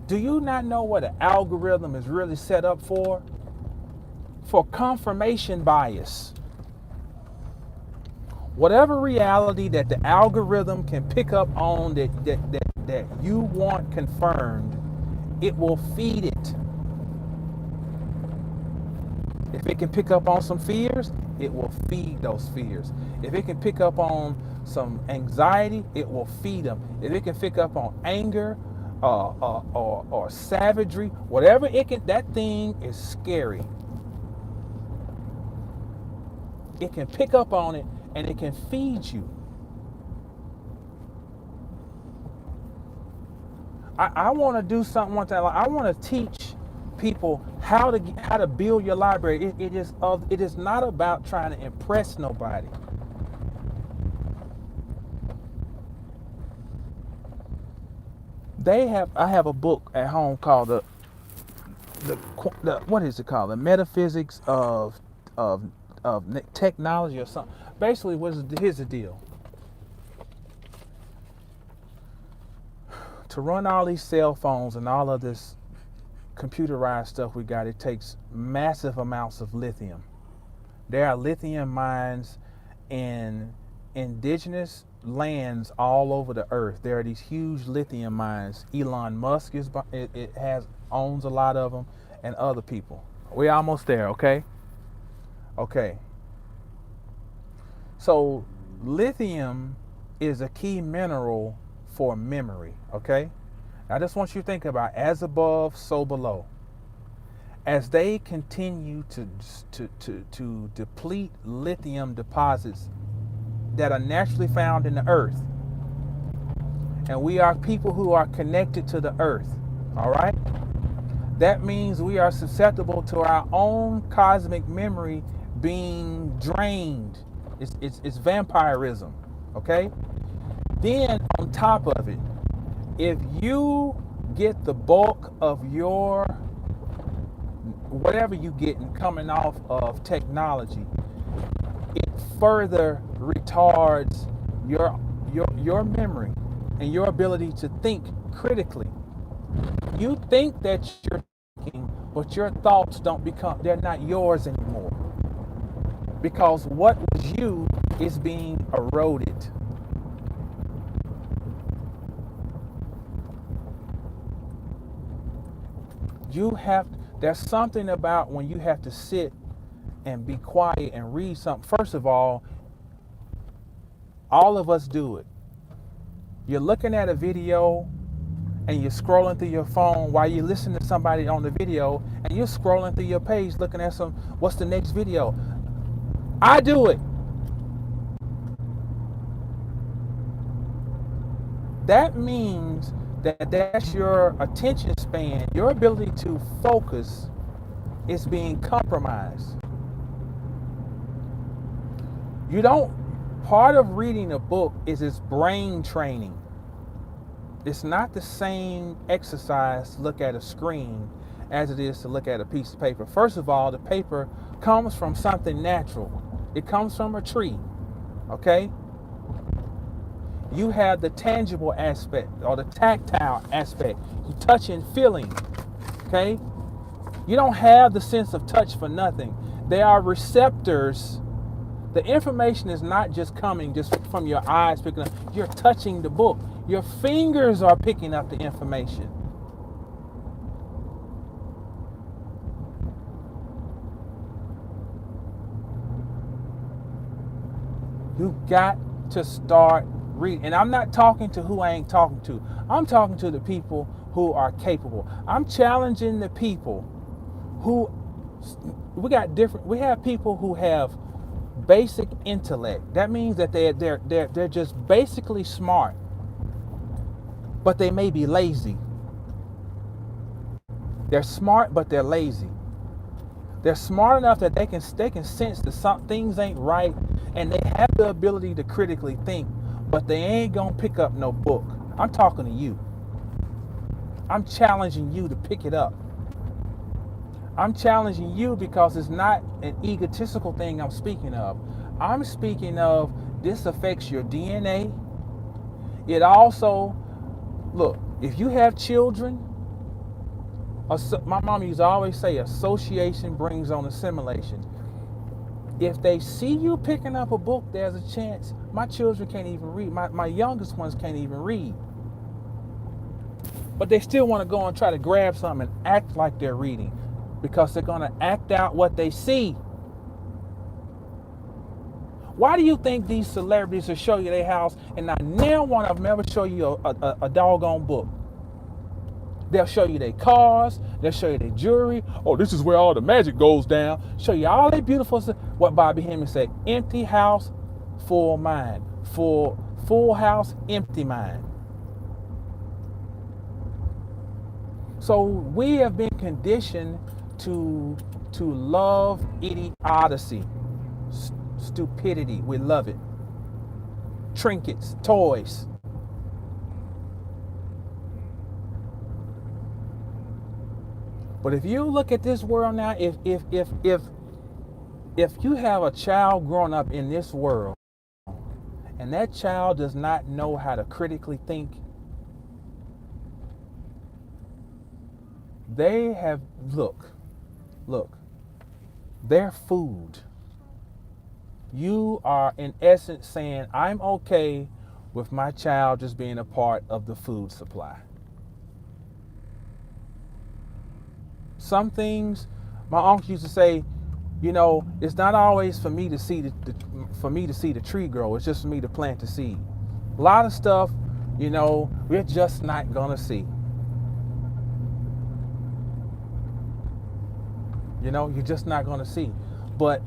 [SPEAKER 1] Do you not know what an algorithm is really set up for? For confirmation bias. Whatever reality that the algorithm can pick up on that you want confirmed, it will feed it. If it can pick up on some fears, it will feed those fears. If it can pick up on some anxiety, it will feed them. If it can pick up on anger or savagery, whatever it can, that thing is scary. It can pick up on it and it can feed you. I want to do something one time. I want to teach people how to build your library. It is not about trying to impress nobody. I have a book at home called the what is it called? The Metaphysics of Technology or something. Basically, here's the deal. To run all these cell phones and all of this computerized stuff we got, it takes massive amounts of lithium. There are lithium mines in indigenous lands all over the earth. There are these huge lithium mines. Elon Musk owns a lot of them, and other people. We're almost there, okay? Okay. So lithium is a key mineral for memory, okay? I just want you to think about as above, so below. As they continue to deplete lithium deposits that are naturally found in the earth, and we are people who are connected to the earth, all right? That means we are susceptible to our own cosmic memory being drained. It's vampirism, okay? Then on top of it, if you get the bulk of your whatever you getting coming off of technology, it further retards your memory and your ability to think critically. You think that you're thinking, but your thoughts they're not yours anymore. Because what was you is being eroded. There's something about when you have to sit and be quiet and read something. First of all of us do it. You're looking at a video and you're scrolling through your phone while you're listening to somebody on the video, and you're scrolling through your page looking at what's the next video. I do it. That means that's your attention span, your ability to focus is being compromised. You don't, part of reading a book is its brain training. It's not the same exercise to look at a screen as it is to look at a piece of paper. First of all, the paper comes from something natural. It comes from a tree, okay? You have the tangible aspect or the tactile aspect. You touch and feeling, okay? You don't have the sense of touch for nothing. There are receptors. The information is not just coming just from your eyes picking up. You're touching the book. Your fingers are picking up the information. You got to start reading. And I'm not talking to who I ain't talking to. I'm talking to the people who are capable. I'm challenging the people who we have people who have basic intellect. That means that they're just basically smart, but they may be lazy. They're smart, but they're lazy. They're smart enough that they can sense that some things ain't right, and they have the ability to critically think, but they ain't gonna pick up no book. I'm talking to you. I'm challenging you to pick it up. I'm challenging you because it's not an egotistical thing I'm speaking of. I'm speaking of this affects your DNA. It also, look, if you have children, my mom used to always say association brings on assimilation. If they see you picking up a book, there's a chance. My children can't even read. My youngest ones can't even read. But they still want to go and try to grab something and act like they're reading, because they're going to act out what they see. Why do you think these celebrities will show you their house and not near one of them ever show you a doggone book? They'll show you their cars. They'll show you their jewelry. Oh, this is where all the magic goes down. Show you all their beautiful stuff. What Bobby Hemming said, empty house, full mind. Full house, empty mind. So we have been conditioned to love idiocy, stupidity. We love it. Trinkets, toys. But if you look at this world now, if you have a child growing up in this world and that child does not know how to critically think, they have, look, they're food. You are in essence saying, I'm okay with my child just being a part of the food supply. Some things, my uncle used to say, you know, it's not always for me to see the tree grow. It's just for me to plant the seed. A lot of stuff, you know, we're just not gonna see. You know, you're just not gonna see. But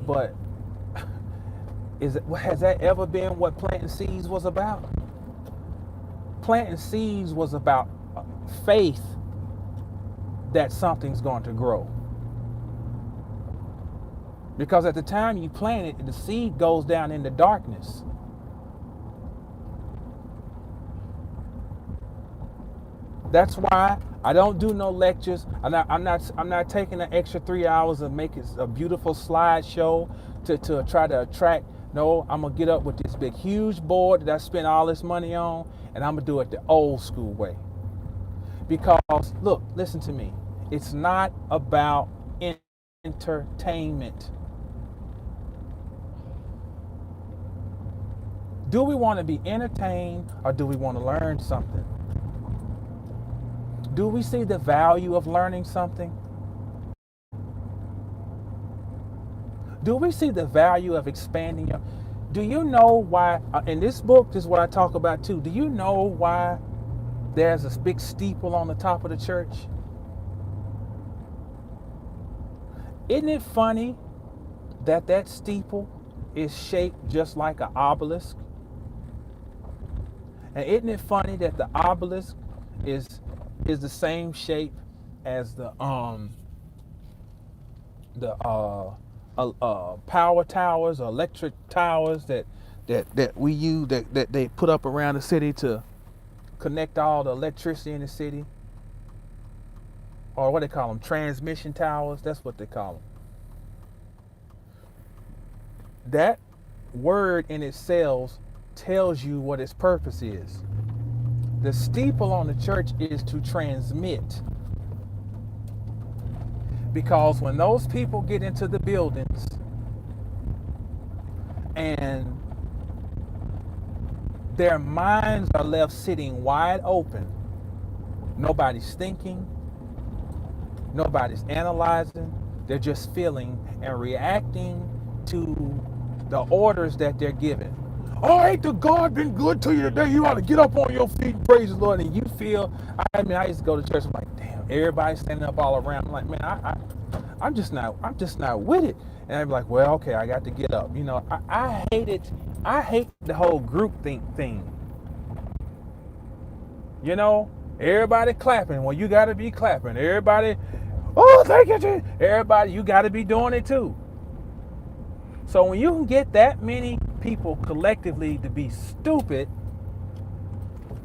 [SPEAKER 1] has that ever been what planting seeds was about? Planting seeds was about faith that something's going to grow. Because at the time you plant it, the seed goes down into darkness. That's why I don't do no lectures. I'm not taking an extra 3 hours and make it a beautiful slideshow to try to attract. No, I'm gonna get up with this big huge board that I spent all this money on, and I'm gonna do it the old school way. Because look, listen to me. It's not about entertainment. Do we want to be entertained or do we want to learn something? Do we see the value of learning something? Do we see the value of expanding your... Do you know why, in this book, this is what I talk about too. Do you know why there's a big steeple on the top of the church? Isn't it funny that that steeple is shaped just like an obelisk? And isn't it funny that the obelisk is the same shape as the power towers or electric towers that we use, that they put up around the city to connect all the electricity in the city, or what they call them, transmission towers. That's what they call them. That word in itself tells you what its purpose is. The steeple on the church is to transmit. Because when those people get into the buildings and their minds are left sitting wide open, nobody's thinking, nobody's analyzing, they're just feeling and reacting to the orders that they're given. Oh, ain't the God been good to you today? You ought to get up on your feet and praise the Lord. And you feel, I used to go to church, I'm like, damn, everybody's standing up all around. I'm like, man, I'm just not with it. And I'd be like, well, okay, I got to get up. You know, I hate the whole group thing. You know, everybody clapping. Well, you got to be clapping. Everybody, oh, thank you, Jesus. Everybody, you got to be doing it too. So when you can get that many people collectively to be stupid,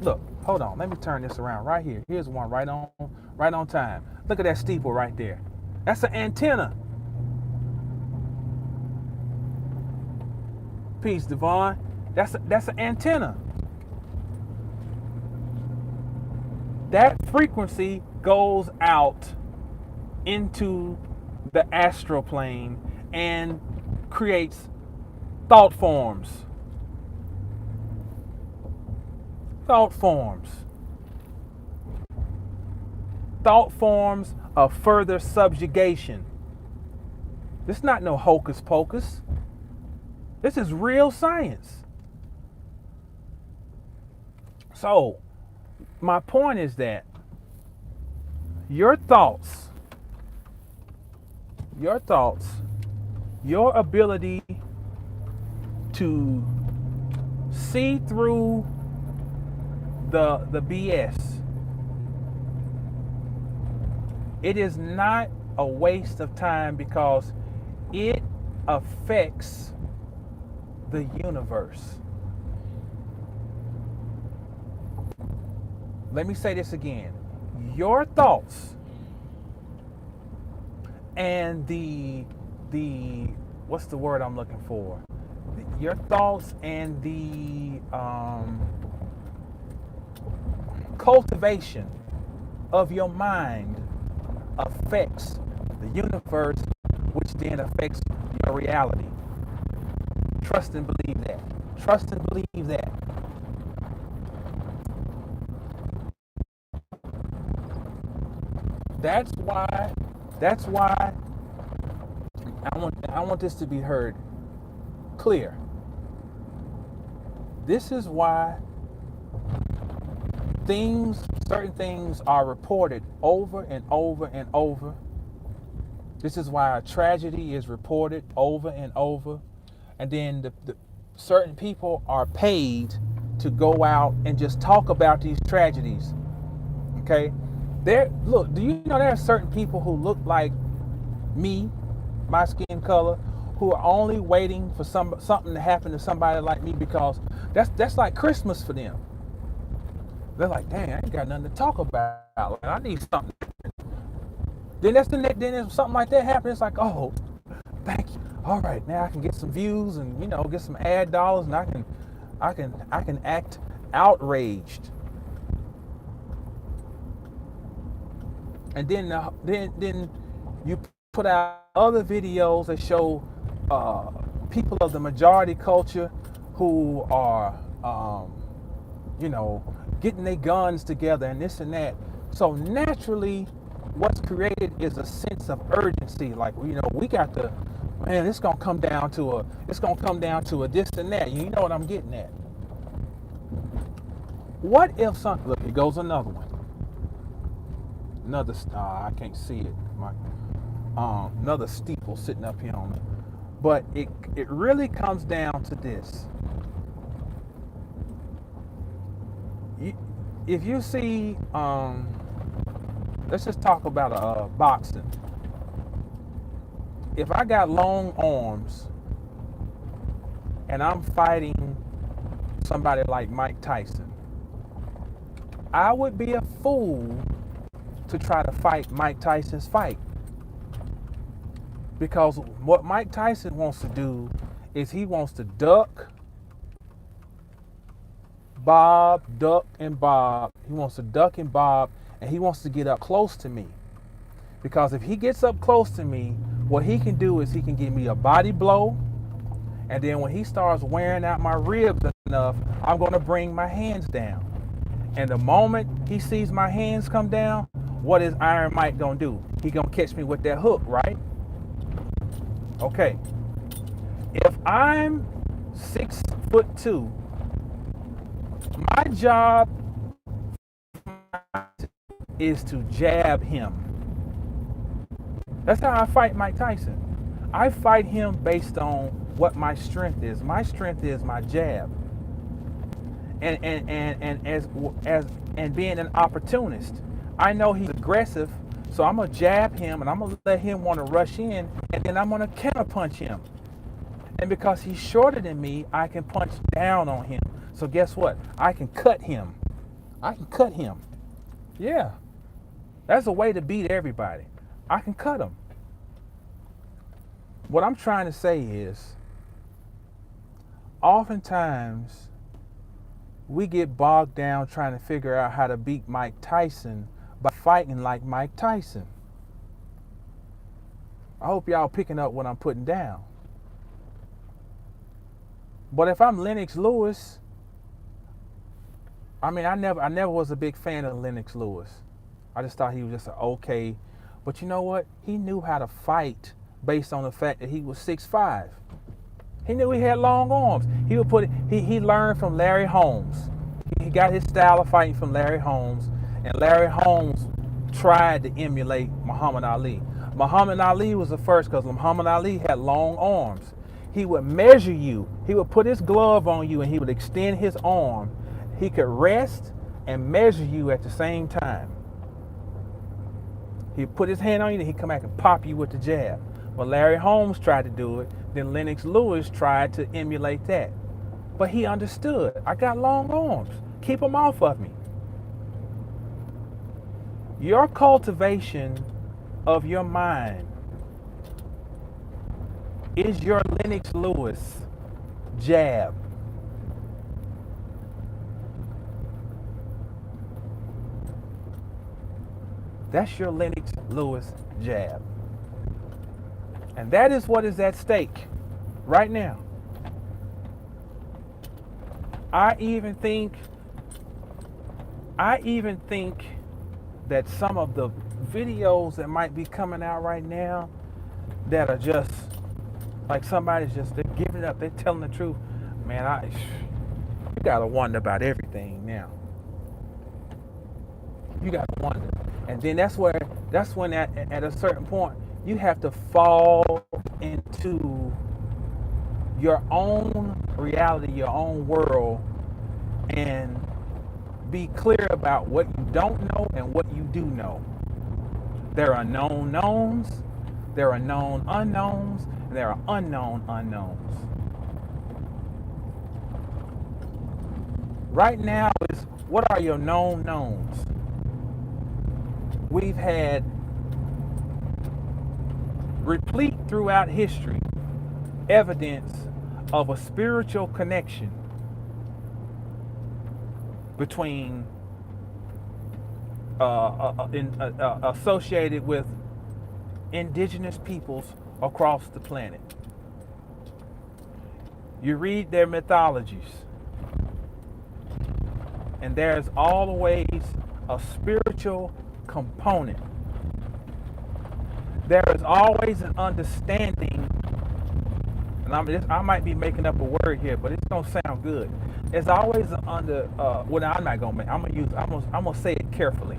[SPEAKER 1] look, hold on, let me turn this around right here. Here's one right on time. Look at that steeple right there. That's an antenna. Peace, Devon. That's an antenna. That frequency goes out into the astral plane and creates thought forms. Thought forms of further subjugation. This is not no hocus pocus. This is real science. So, my point is that your thoughts, your ability to see through the BS, it is not a waste of time because it affects the universe. Let me say this again. Your thoughts and the what's the word I'm looking for? Your thoughts and the cultivation of your mind affects the universe, which then affects your reality. Trust and believe that. Trust and believe that. That's why I want this to be heard clear. This is why certain things are reported over and over and over. This is why a tragedy is reported over and over. And then the certain people are paid to go out and just talk about these tragedies. Okay? Look, do you know there are certain people who look like me, my skin color, who are only waiting for something to happen to somebody like me because that's like Christmas for them. They're like, dang, I ain't got nothing to talk about. Like, I need something. Then if something like that happens, it's like, oh, thank you. All right, now I can get some views and get some ad dollars, and I can act outraged. And then you put out other videos that show people of the majority culture who are getting their guns together and this and that. So naturally, what's created is a sense of urgency. Like, we got to, man, it's gonna come down to a this and that. You know what I'm getting at? What if some, look, here goes another one. Another, I can't see it. Another steeple sitting up here on me. But it really comes down to this. If you see, let's just talk about boxing. If I got long arms and I'm fighting somebody like Mike Tyson, I would be a fool to try to fight Mike Tyson's fight. Because what Mike Tyson wants to do is he wants to duck, bob, duck, and bob. He wants to duck and bob, and he wants to get up close to me. Because if he gets up close to me, what he can do is he can give me a body blow, and then when he starts wearing out my ribs enough, I'm going to bring my hands down. And the moment he sees my hands come down, what is Iron Mike going to do? He going to catch me with that hook, right? Okay. If I'm 6'2", my job is to jab him. That's how I fight Mike Tyson. I fight him based on what my strength is. My strength is my jab. And as being an opportunist, I know he's aggressive, so I'm gonna jab him and I'm gonna let him want to rush in, and then I'm gonna counter punch him. And because he's shorter than me, I can punch down on him. So guess what? I can cut him. I can cut him. Yeah, that's a way to beat everybody. I can cut him. What I'm trying to say is, oftentimes we get bogged down trying to figure out how to beat Mike Tyson by fighting like Mike Tyson. I hope y'all picking up what I'm putting down. But if I'm Lennox Lewis, I mean, I never was a big fan of Lennox Lewis. I just thought he was just an okay. But you know what? He knew how to fight based on the fact that he was 6'5". He knew he had long arms. He learned from Larry Holmes. He got his style of fighting from Larry Holmes, and Larry Holmes tried to emulate Muhammad Ali. Muhammad Ali was the first because Muhammad Ali had long arms. He would measure you. He would put his glove on you and he would extend his arm. He could rest and measure you at the same time. He'd put his hand on you and he'd come back and pop you with the jab. Well, Larry Holmes tried to do it. Then Lennox Lewis tried to emulate that. But he understood. I got long arms. Keep them off of me. Your cultivation of your mind is your Lennox Lewis jab. That's your Lennox Lewis jab. And that is what is at stake right now. I even think that some of the videos that might be coming out right now that are just like somebody's just, they're giving it up, they're telling the truth. Man, you gotta wonder about everything now. You gotta wonder. And then that's when at a certain point you have to fall into your own reality, your own world, and be clear about what you don't know and what you do know. There are known knowns, there are known unknowns, and there are unknown unknowns. Right now is, what are your known knowns? We've had replete throughout history evidence of a spiritual connection between associated with indigenous peoples across the planet. You read their mythologies, and there's always a spiritual component. There is always an understanding, and I might be making up a word here, but it's going to sound good. It's always under. Well, I'm not gonna. I'm gonna say it carefully,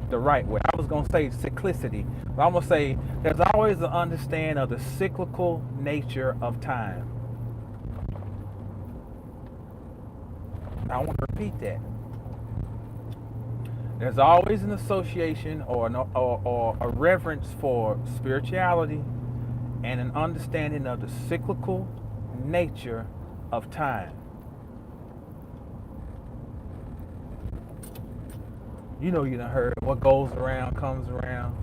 [SPEAKER 1] the right way. I was gonna say cyclicity, but I'm gonna say there's always an understanding of the cyclical nature of time. I want to repeat that. There's always an association or a reverence for spirituality and an understanding of the cyclical nature of time. You know, you done heard what goes around comes around.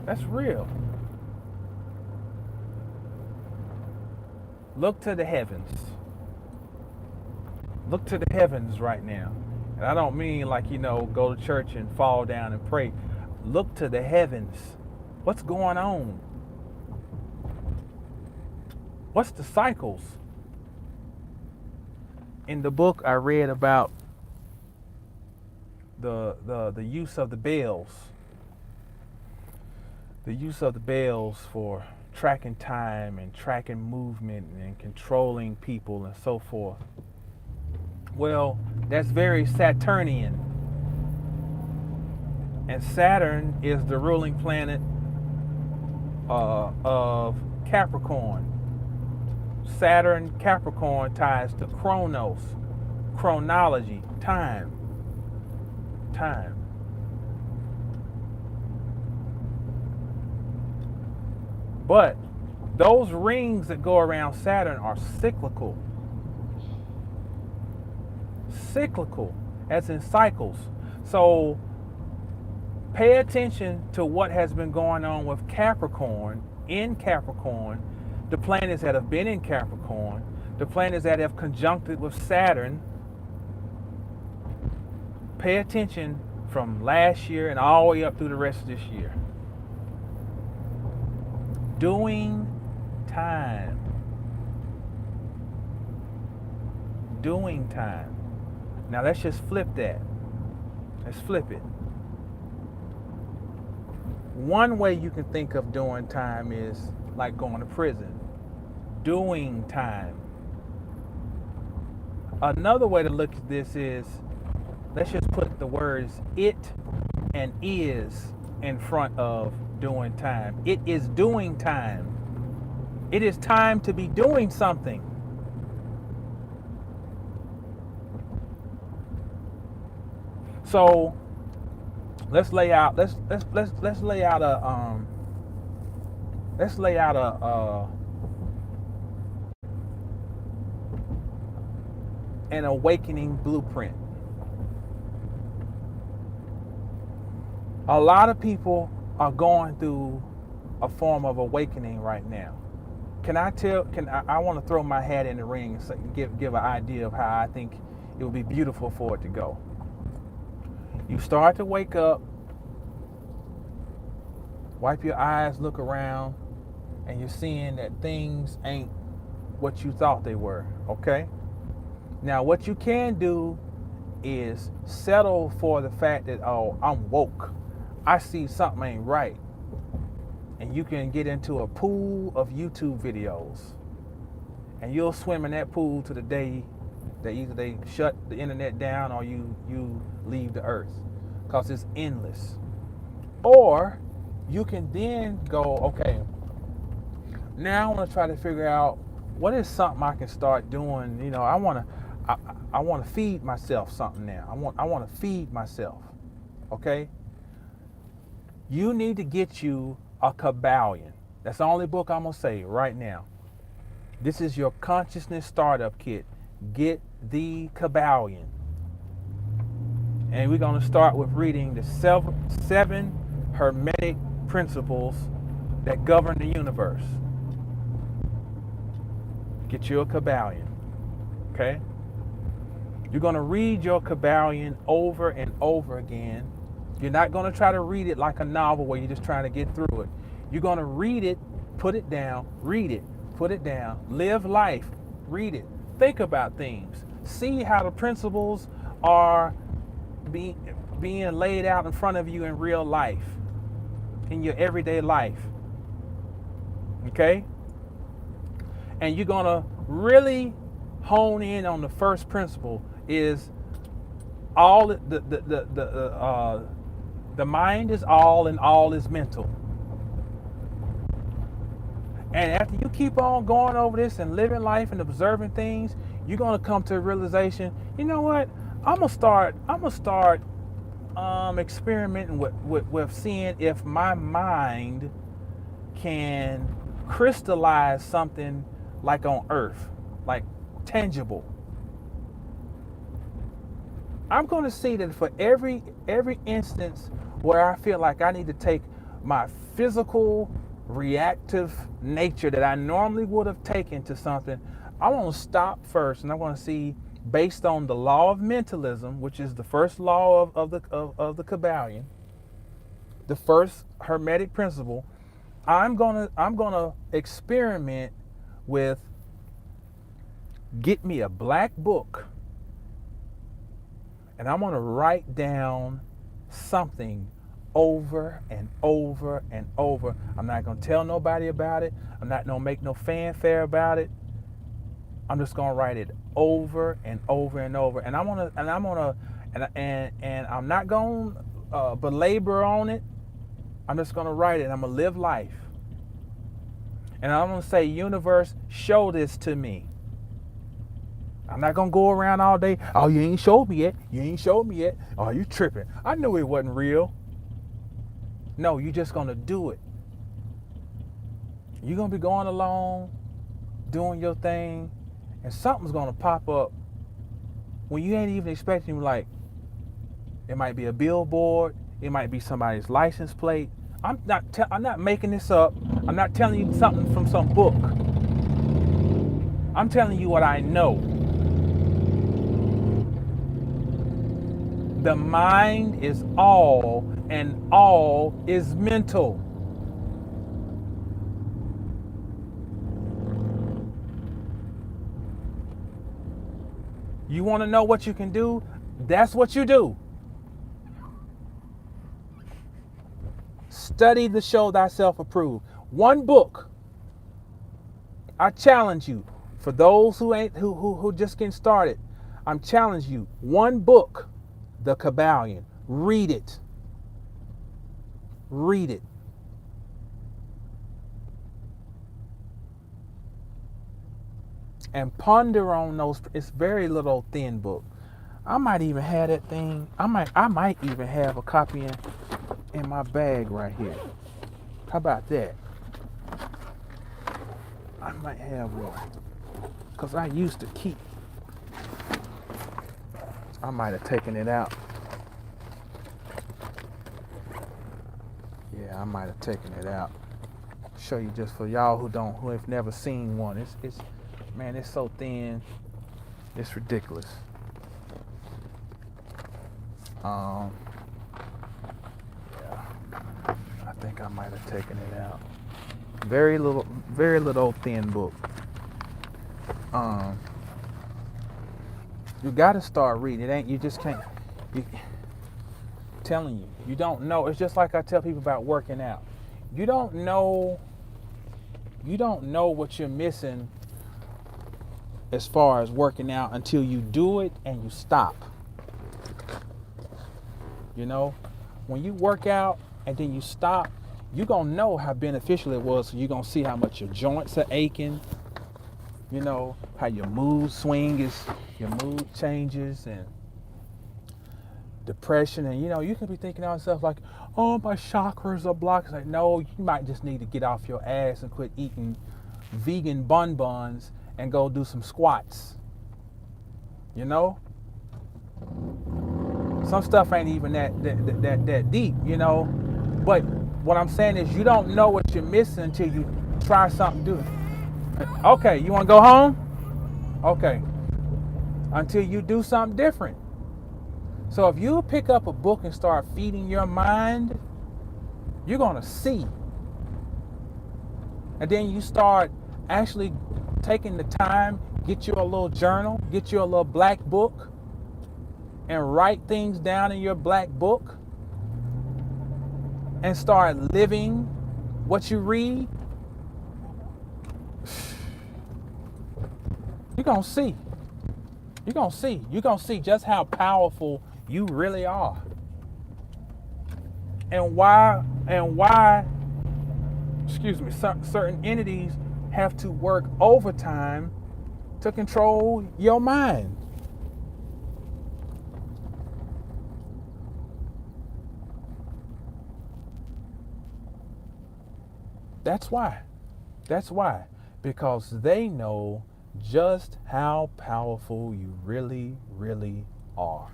[SPEAKER 1] That's real. Look to the heavens. Look to the heavens right now. And I don't mean like, go to church and fall down and pray. Look to the heavens. What's going on? What's the cycles? In the book I read about the use of the bells. The use of the bells for tracking time and tracking movement and controlling people and so forth. Well, that's very Saturnian. And Saturn is the ruling planet of Capricorn. Saturn, Capricorn ties to chronos, chronology, time. But those rings that go around Saturn are cyclical. Cyclical, as in cycles. So pay attention to what has been going on with Capricorn, in Capricorn, the planets that have been in Capricorn, the planets that have conjuncted with Saturn. Pay attention from last year and all the way up through the rest of this year. Doing time. Doing time. Now let's just flip that. Let's flip it. One way you can think of doing time is like going to prison. Doing time. Another way to look at this is, let's just put the words it and is in front of doing time. It is doing time. It is time to be doing something. So let's lay out a an awakening blueprint. A lot of people are going through a form of awakening right now. I want to throw my hat in the ring and give an idea of how I think it would be beautiful for it to go. You start to wake up, wipe your eyes, look around, and you're seeing that things ain't what you thought they were, okay? Now, what you can do is settle for the fact that, oh, I'm woke. I see something ain't right. And you can get into a pool of YouTube videos. And you'll swim in that pool to the day that either they shut the internet down or you leave the earth. Because it's endless. Or you can then go, okay, now I want to try to figure out what is something I can start doing. I want to feed myself something now. I want to feed myself. Okay? You need to get you a Kabbalion. That's the only book I'm going to say right now. This is your consciousness startup kit. Get the Kabbalion. And we're going to start with reading the seven Hermetic principles that govern the universe. Get you a Kabbalion. Okay? You're going to read your Kabbalion over and over again. You're not going to try to read it like a novel where you're just trying to get through it. You're going to read it, put it down, read it, put it down, live life, read it, think about things, see how the principles are being laid out in front of you in real life, in your everyday life. Okay? And you're going to really hone in on the first principle is all the mind is all and all is mental. And after you keep on going over this and living life and observing things, you're gonna come to a realization. You know what? I'm gonna start experimenting with seeing if my mind can crystallize something like on Earth, like tangible. I'm going to see that for every instance where I feel like I need to take my physical reactive nature that I normally would have taken to something, I want to stop first and I want to see, based on the law of mentalism, which is the first law of the Kabbalion, the first hermetic principle. I'm gonna experiment with, get me a black book, and I'm gonna write down something over and over and over. I'm not gonna tell nobody about it. I'm not gonna make no fanfare about it. I'm just gonna write it over and over and over, and I'm not gonna belabor on it. I'm just gonna write it. I'm gonna live life, and I'm gonna say, universe, show this to me. I'm not gonna go around all day. Oh, you ain't showed me yet. You ain't showed me yet. Oh, you tripping. I knew it wasn't real. No, you just gonna do it. You're gonna be going along, doing your thing, and something's gonna pop up when you ain't even expecting. Like, it might be a billboard. It might be somebody's license plate. I'm not making this up. I'm not telling you something from some book. I'm telling you what I know. The mind is all, and all is mental. You want to know what you can do? That's what you do. Study to show thyself approved. One book. I challenge you. For those who just getting started, I'm challenging you. One book, the Kabbalion. Read it. Read it. And ponder on those. It's very little thin book. I might even have that thing. I might even have a copy in my bag right here. How about that? I might have one. Because I used to keep. I might have taken it out. Yeah, I might have taken it out. Show you, just for y'all who have never seen one. It's man, it's so thin. It's ridiculous. Yeah, I think I might have taken it out. Very little thin book. You got to start reading. It ain't, you just can't. Telling you, you don't know. It's just like I tell people about working out. You don't know what you're missing as far as working out until you do it and you stop. You know, when you work out and then you stop, you're going to know how beneficial it was. So you're going to see how much your joints are aching, you know, how your mood your mood changes, and depression. And, you know, you can be thinking to yourself like, oh, my chakras are blocked. It's like, no, you might just need to get off your ass and quit eating vegan bonbons and go do some squats. You know? Some stuff ain't even that deep, you know. But what I'm saying is, you don't know what you're missing until you try something different. Okay, you want to go home? Okay. Until you do something different. So if you pick up a book and start feeding your mind, you're going to see. And then you start actually taking the time, get you a little journal, get you a little black book, and write things down in your black book and start living what you read. going to see. You're going to see. You're going to see just how powerful you really are. And why, certain entities have to work overtime to control your mind. That's why. That's why. Because they know just how powerful you really, really are.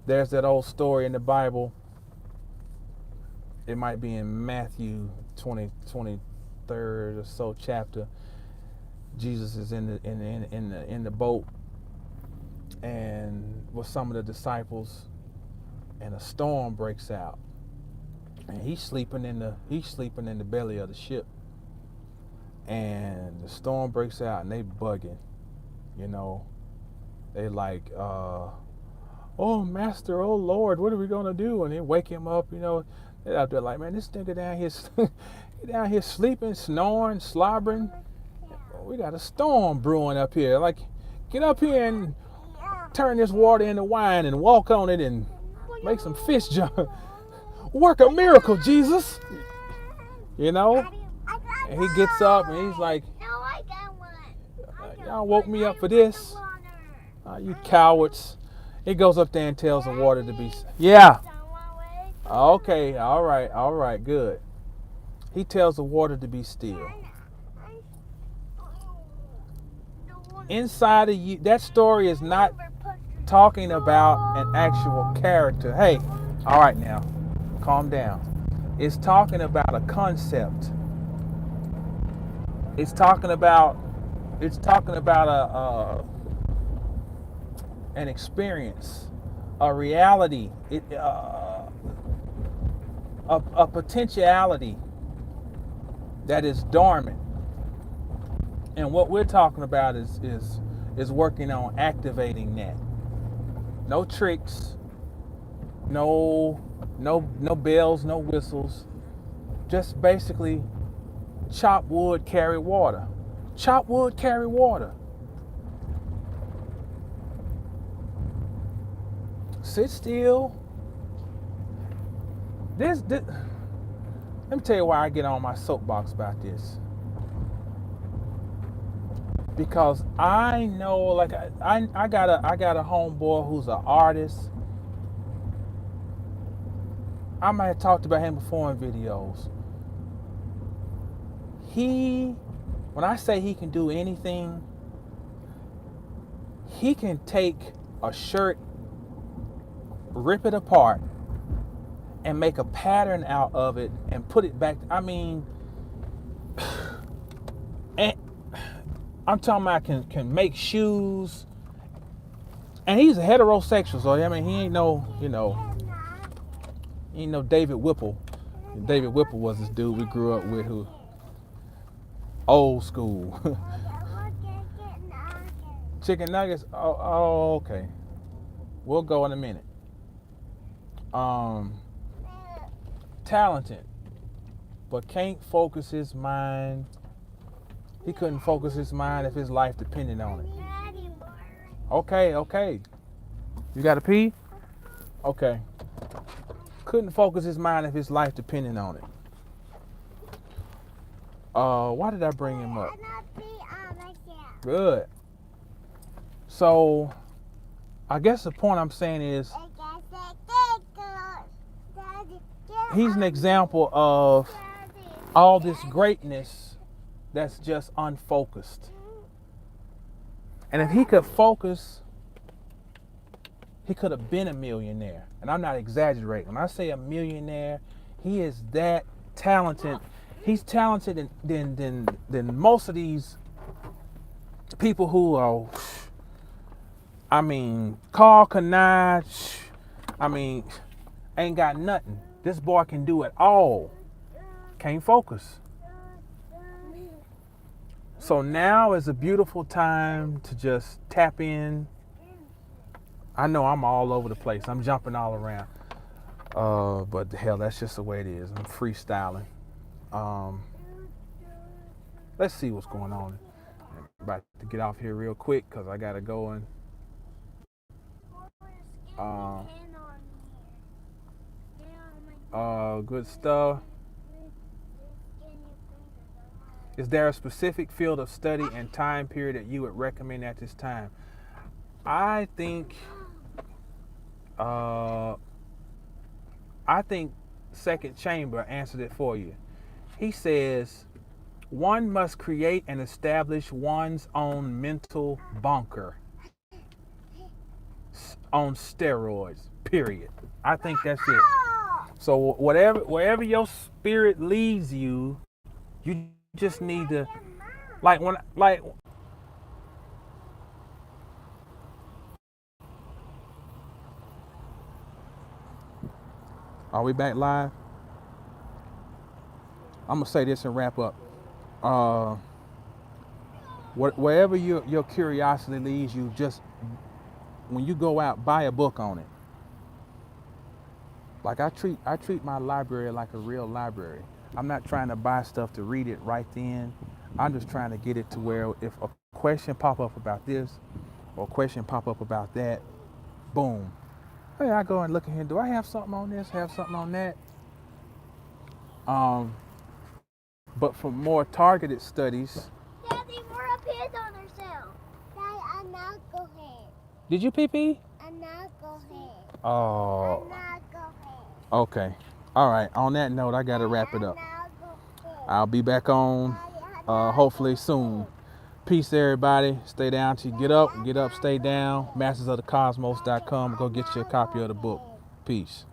[SPEAKER 1] There's that old story in the Bible. It might be in Matthew 23rd or so chapter. Jesus is in the boat and with some of the disciples, and a storm breaks out. And he's sleeping in the belly of the ship. And the storm breaks out and they bugging. You know, they like, oh master, oh Lord, what are we gonna do? And they wake him up, you know. They're out there like, man, this nigga down here sleeping, snoring, slobbering. We got a storm brewing up here. Like, get up here and turn this water into wine and walk on it and make some fish jump. Work a miracle, Jesus. You know? And he gets up and he's like, y'all woke me up for this? You cowards. He goes up there and tells the water to be... Yeah. Okay, all right, good. He tells the water to be still. Inside of you, that story is not talking about an actual character. Hey, all right now, calm down. It's talking about a concept. It's talking about an experience, a reality, a potentiality that is dormant. And what we're talking about is working on activating that. No tricks, no bells, no whistles. Just basically chop wood, carry water. Chop wood, carry water. Sit still. This let me tell you why I get on my soapbox about this. Because I know, like, I got a homeboy who's an artist. I might have talked about him before in videos. When I say he can do anything, he can take a shirt, rip it apart, and make a pattern out of it and put it back. I mean, and I'm talking about can make shoes. And he's a heterosexual, so I mean, he ain't no, he ain't no David Whipple. David Whipple was this dude we grew up with, who old school. Chicken nuggets? Oh, okay. We'll go in a minute. Talented, but can't focus his mind. He couldn't focus his mind if his life depended on it. Okay. You got to pee? Okay. Couldn't focus his mind if his life depended on it. Why did I bring him up? Good. So, I guess the point I'm saying is, he's an example of all this greatness that's just unfocused. And if he could focus, he could have been a millionaire. And I'm not exaggerating. When I say a millionaire, he is that talented. He's talented than most of these people who are, I mean, Carl Kanai, I mean, ain't got nothing. This boy can do it all. Can't focus. So now is a beautiful time to just tap in. I know I'm all over the place. I'm jumping all around. But hell, that's just the way it is. I'm freestyling. Let's see what's going on. I'm about to get off here real quick because I gotta go and good stuff. Is there a specific field of study and time period that you would recommend at this time? I think Second Chamber answered it for you. He says one must create and establish one's own mental bunker on steroids. Period. I think that's it. So wherever your spirit leads you, you just need to Are we back live? I'm gonna say this and wrap up. Wherever your curiosity leads you, just when you go out, buy a book on it. Like I treat my library like a real library. I'm not trying to buy stuff to read it right then. I'm just trying to get it to where if a question pop up about this or a question pop up about that, boom. Hey, I go and look in here. Do I have something on this? Have something on that? But for more targeted studies.
[SPEAKER 2] Daddy, we're up here on ourselves. Daddy, I'm not go ahead.
[SPEAKER 1] Did you pee pee?
[SPEAKER 2] I'm not go ahead.
[SPEAKER 1] Oh.
[SPEAKER 2] I'm not go ahead.
[SPEAKER 1] Okay. All right. On that note, I gotta wrap it up. I'll be back on hopefully soon. Peace, everybody. Stay down till you get up, stay down. Mastersofthecosmos.com. Go get you a copy of the book. Peace.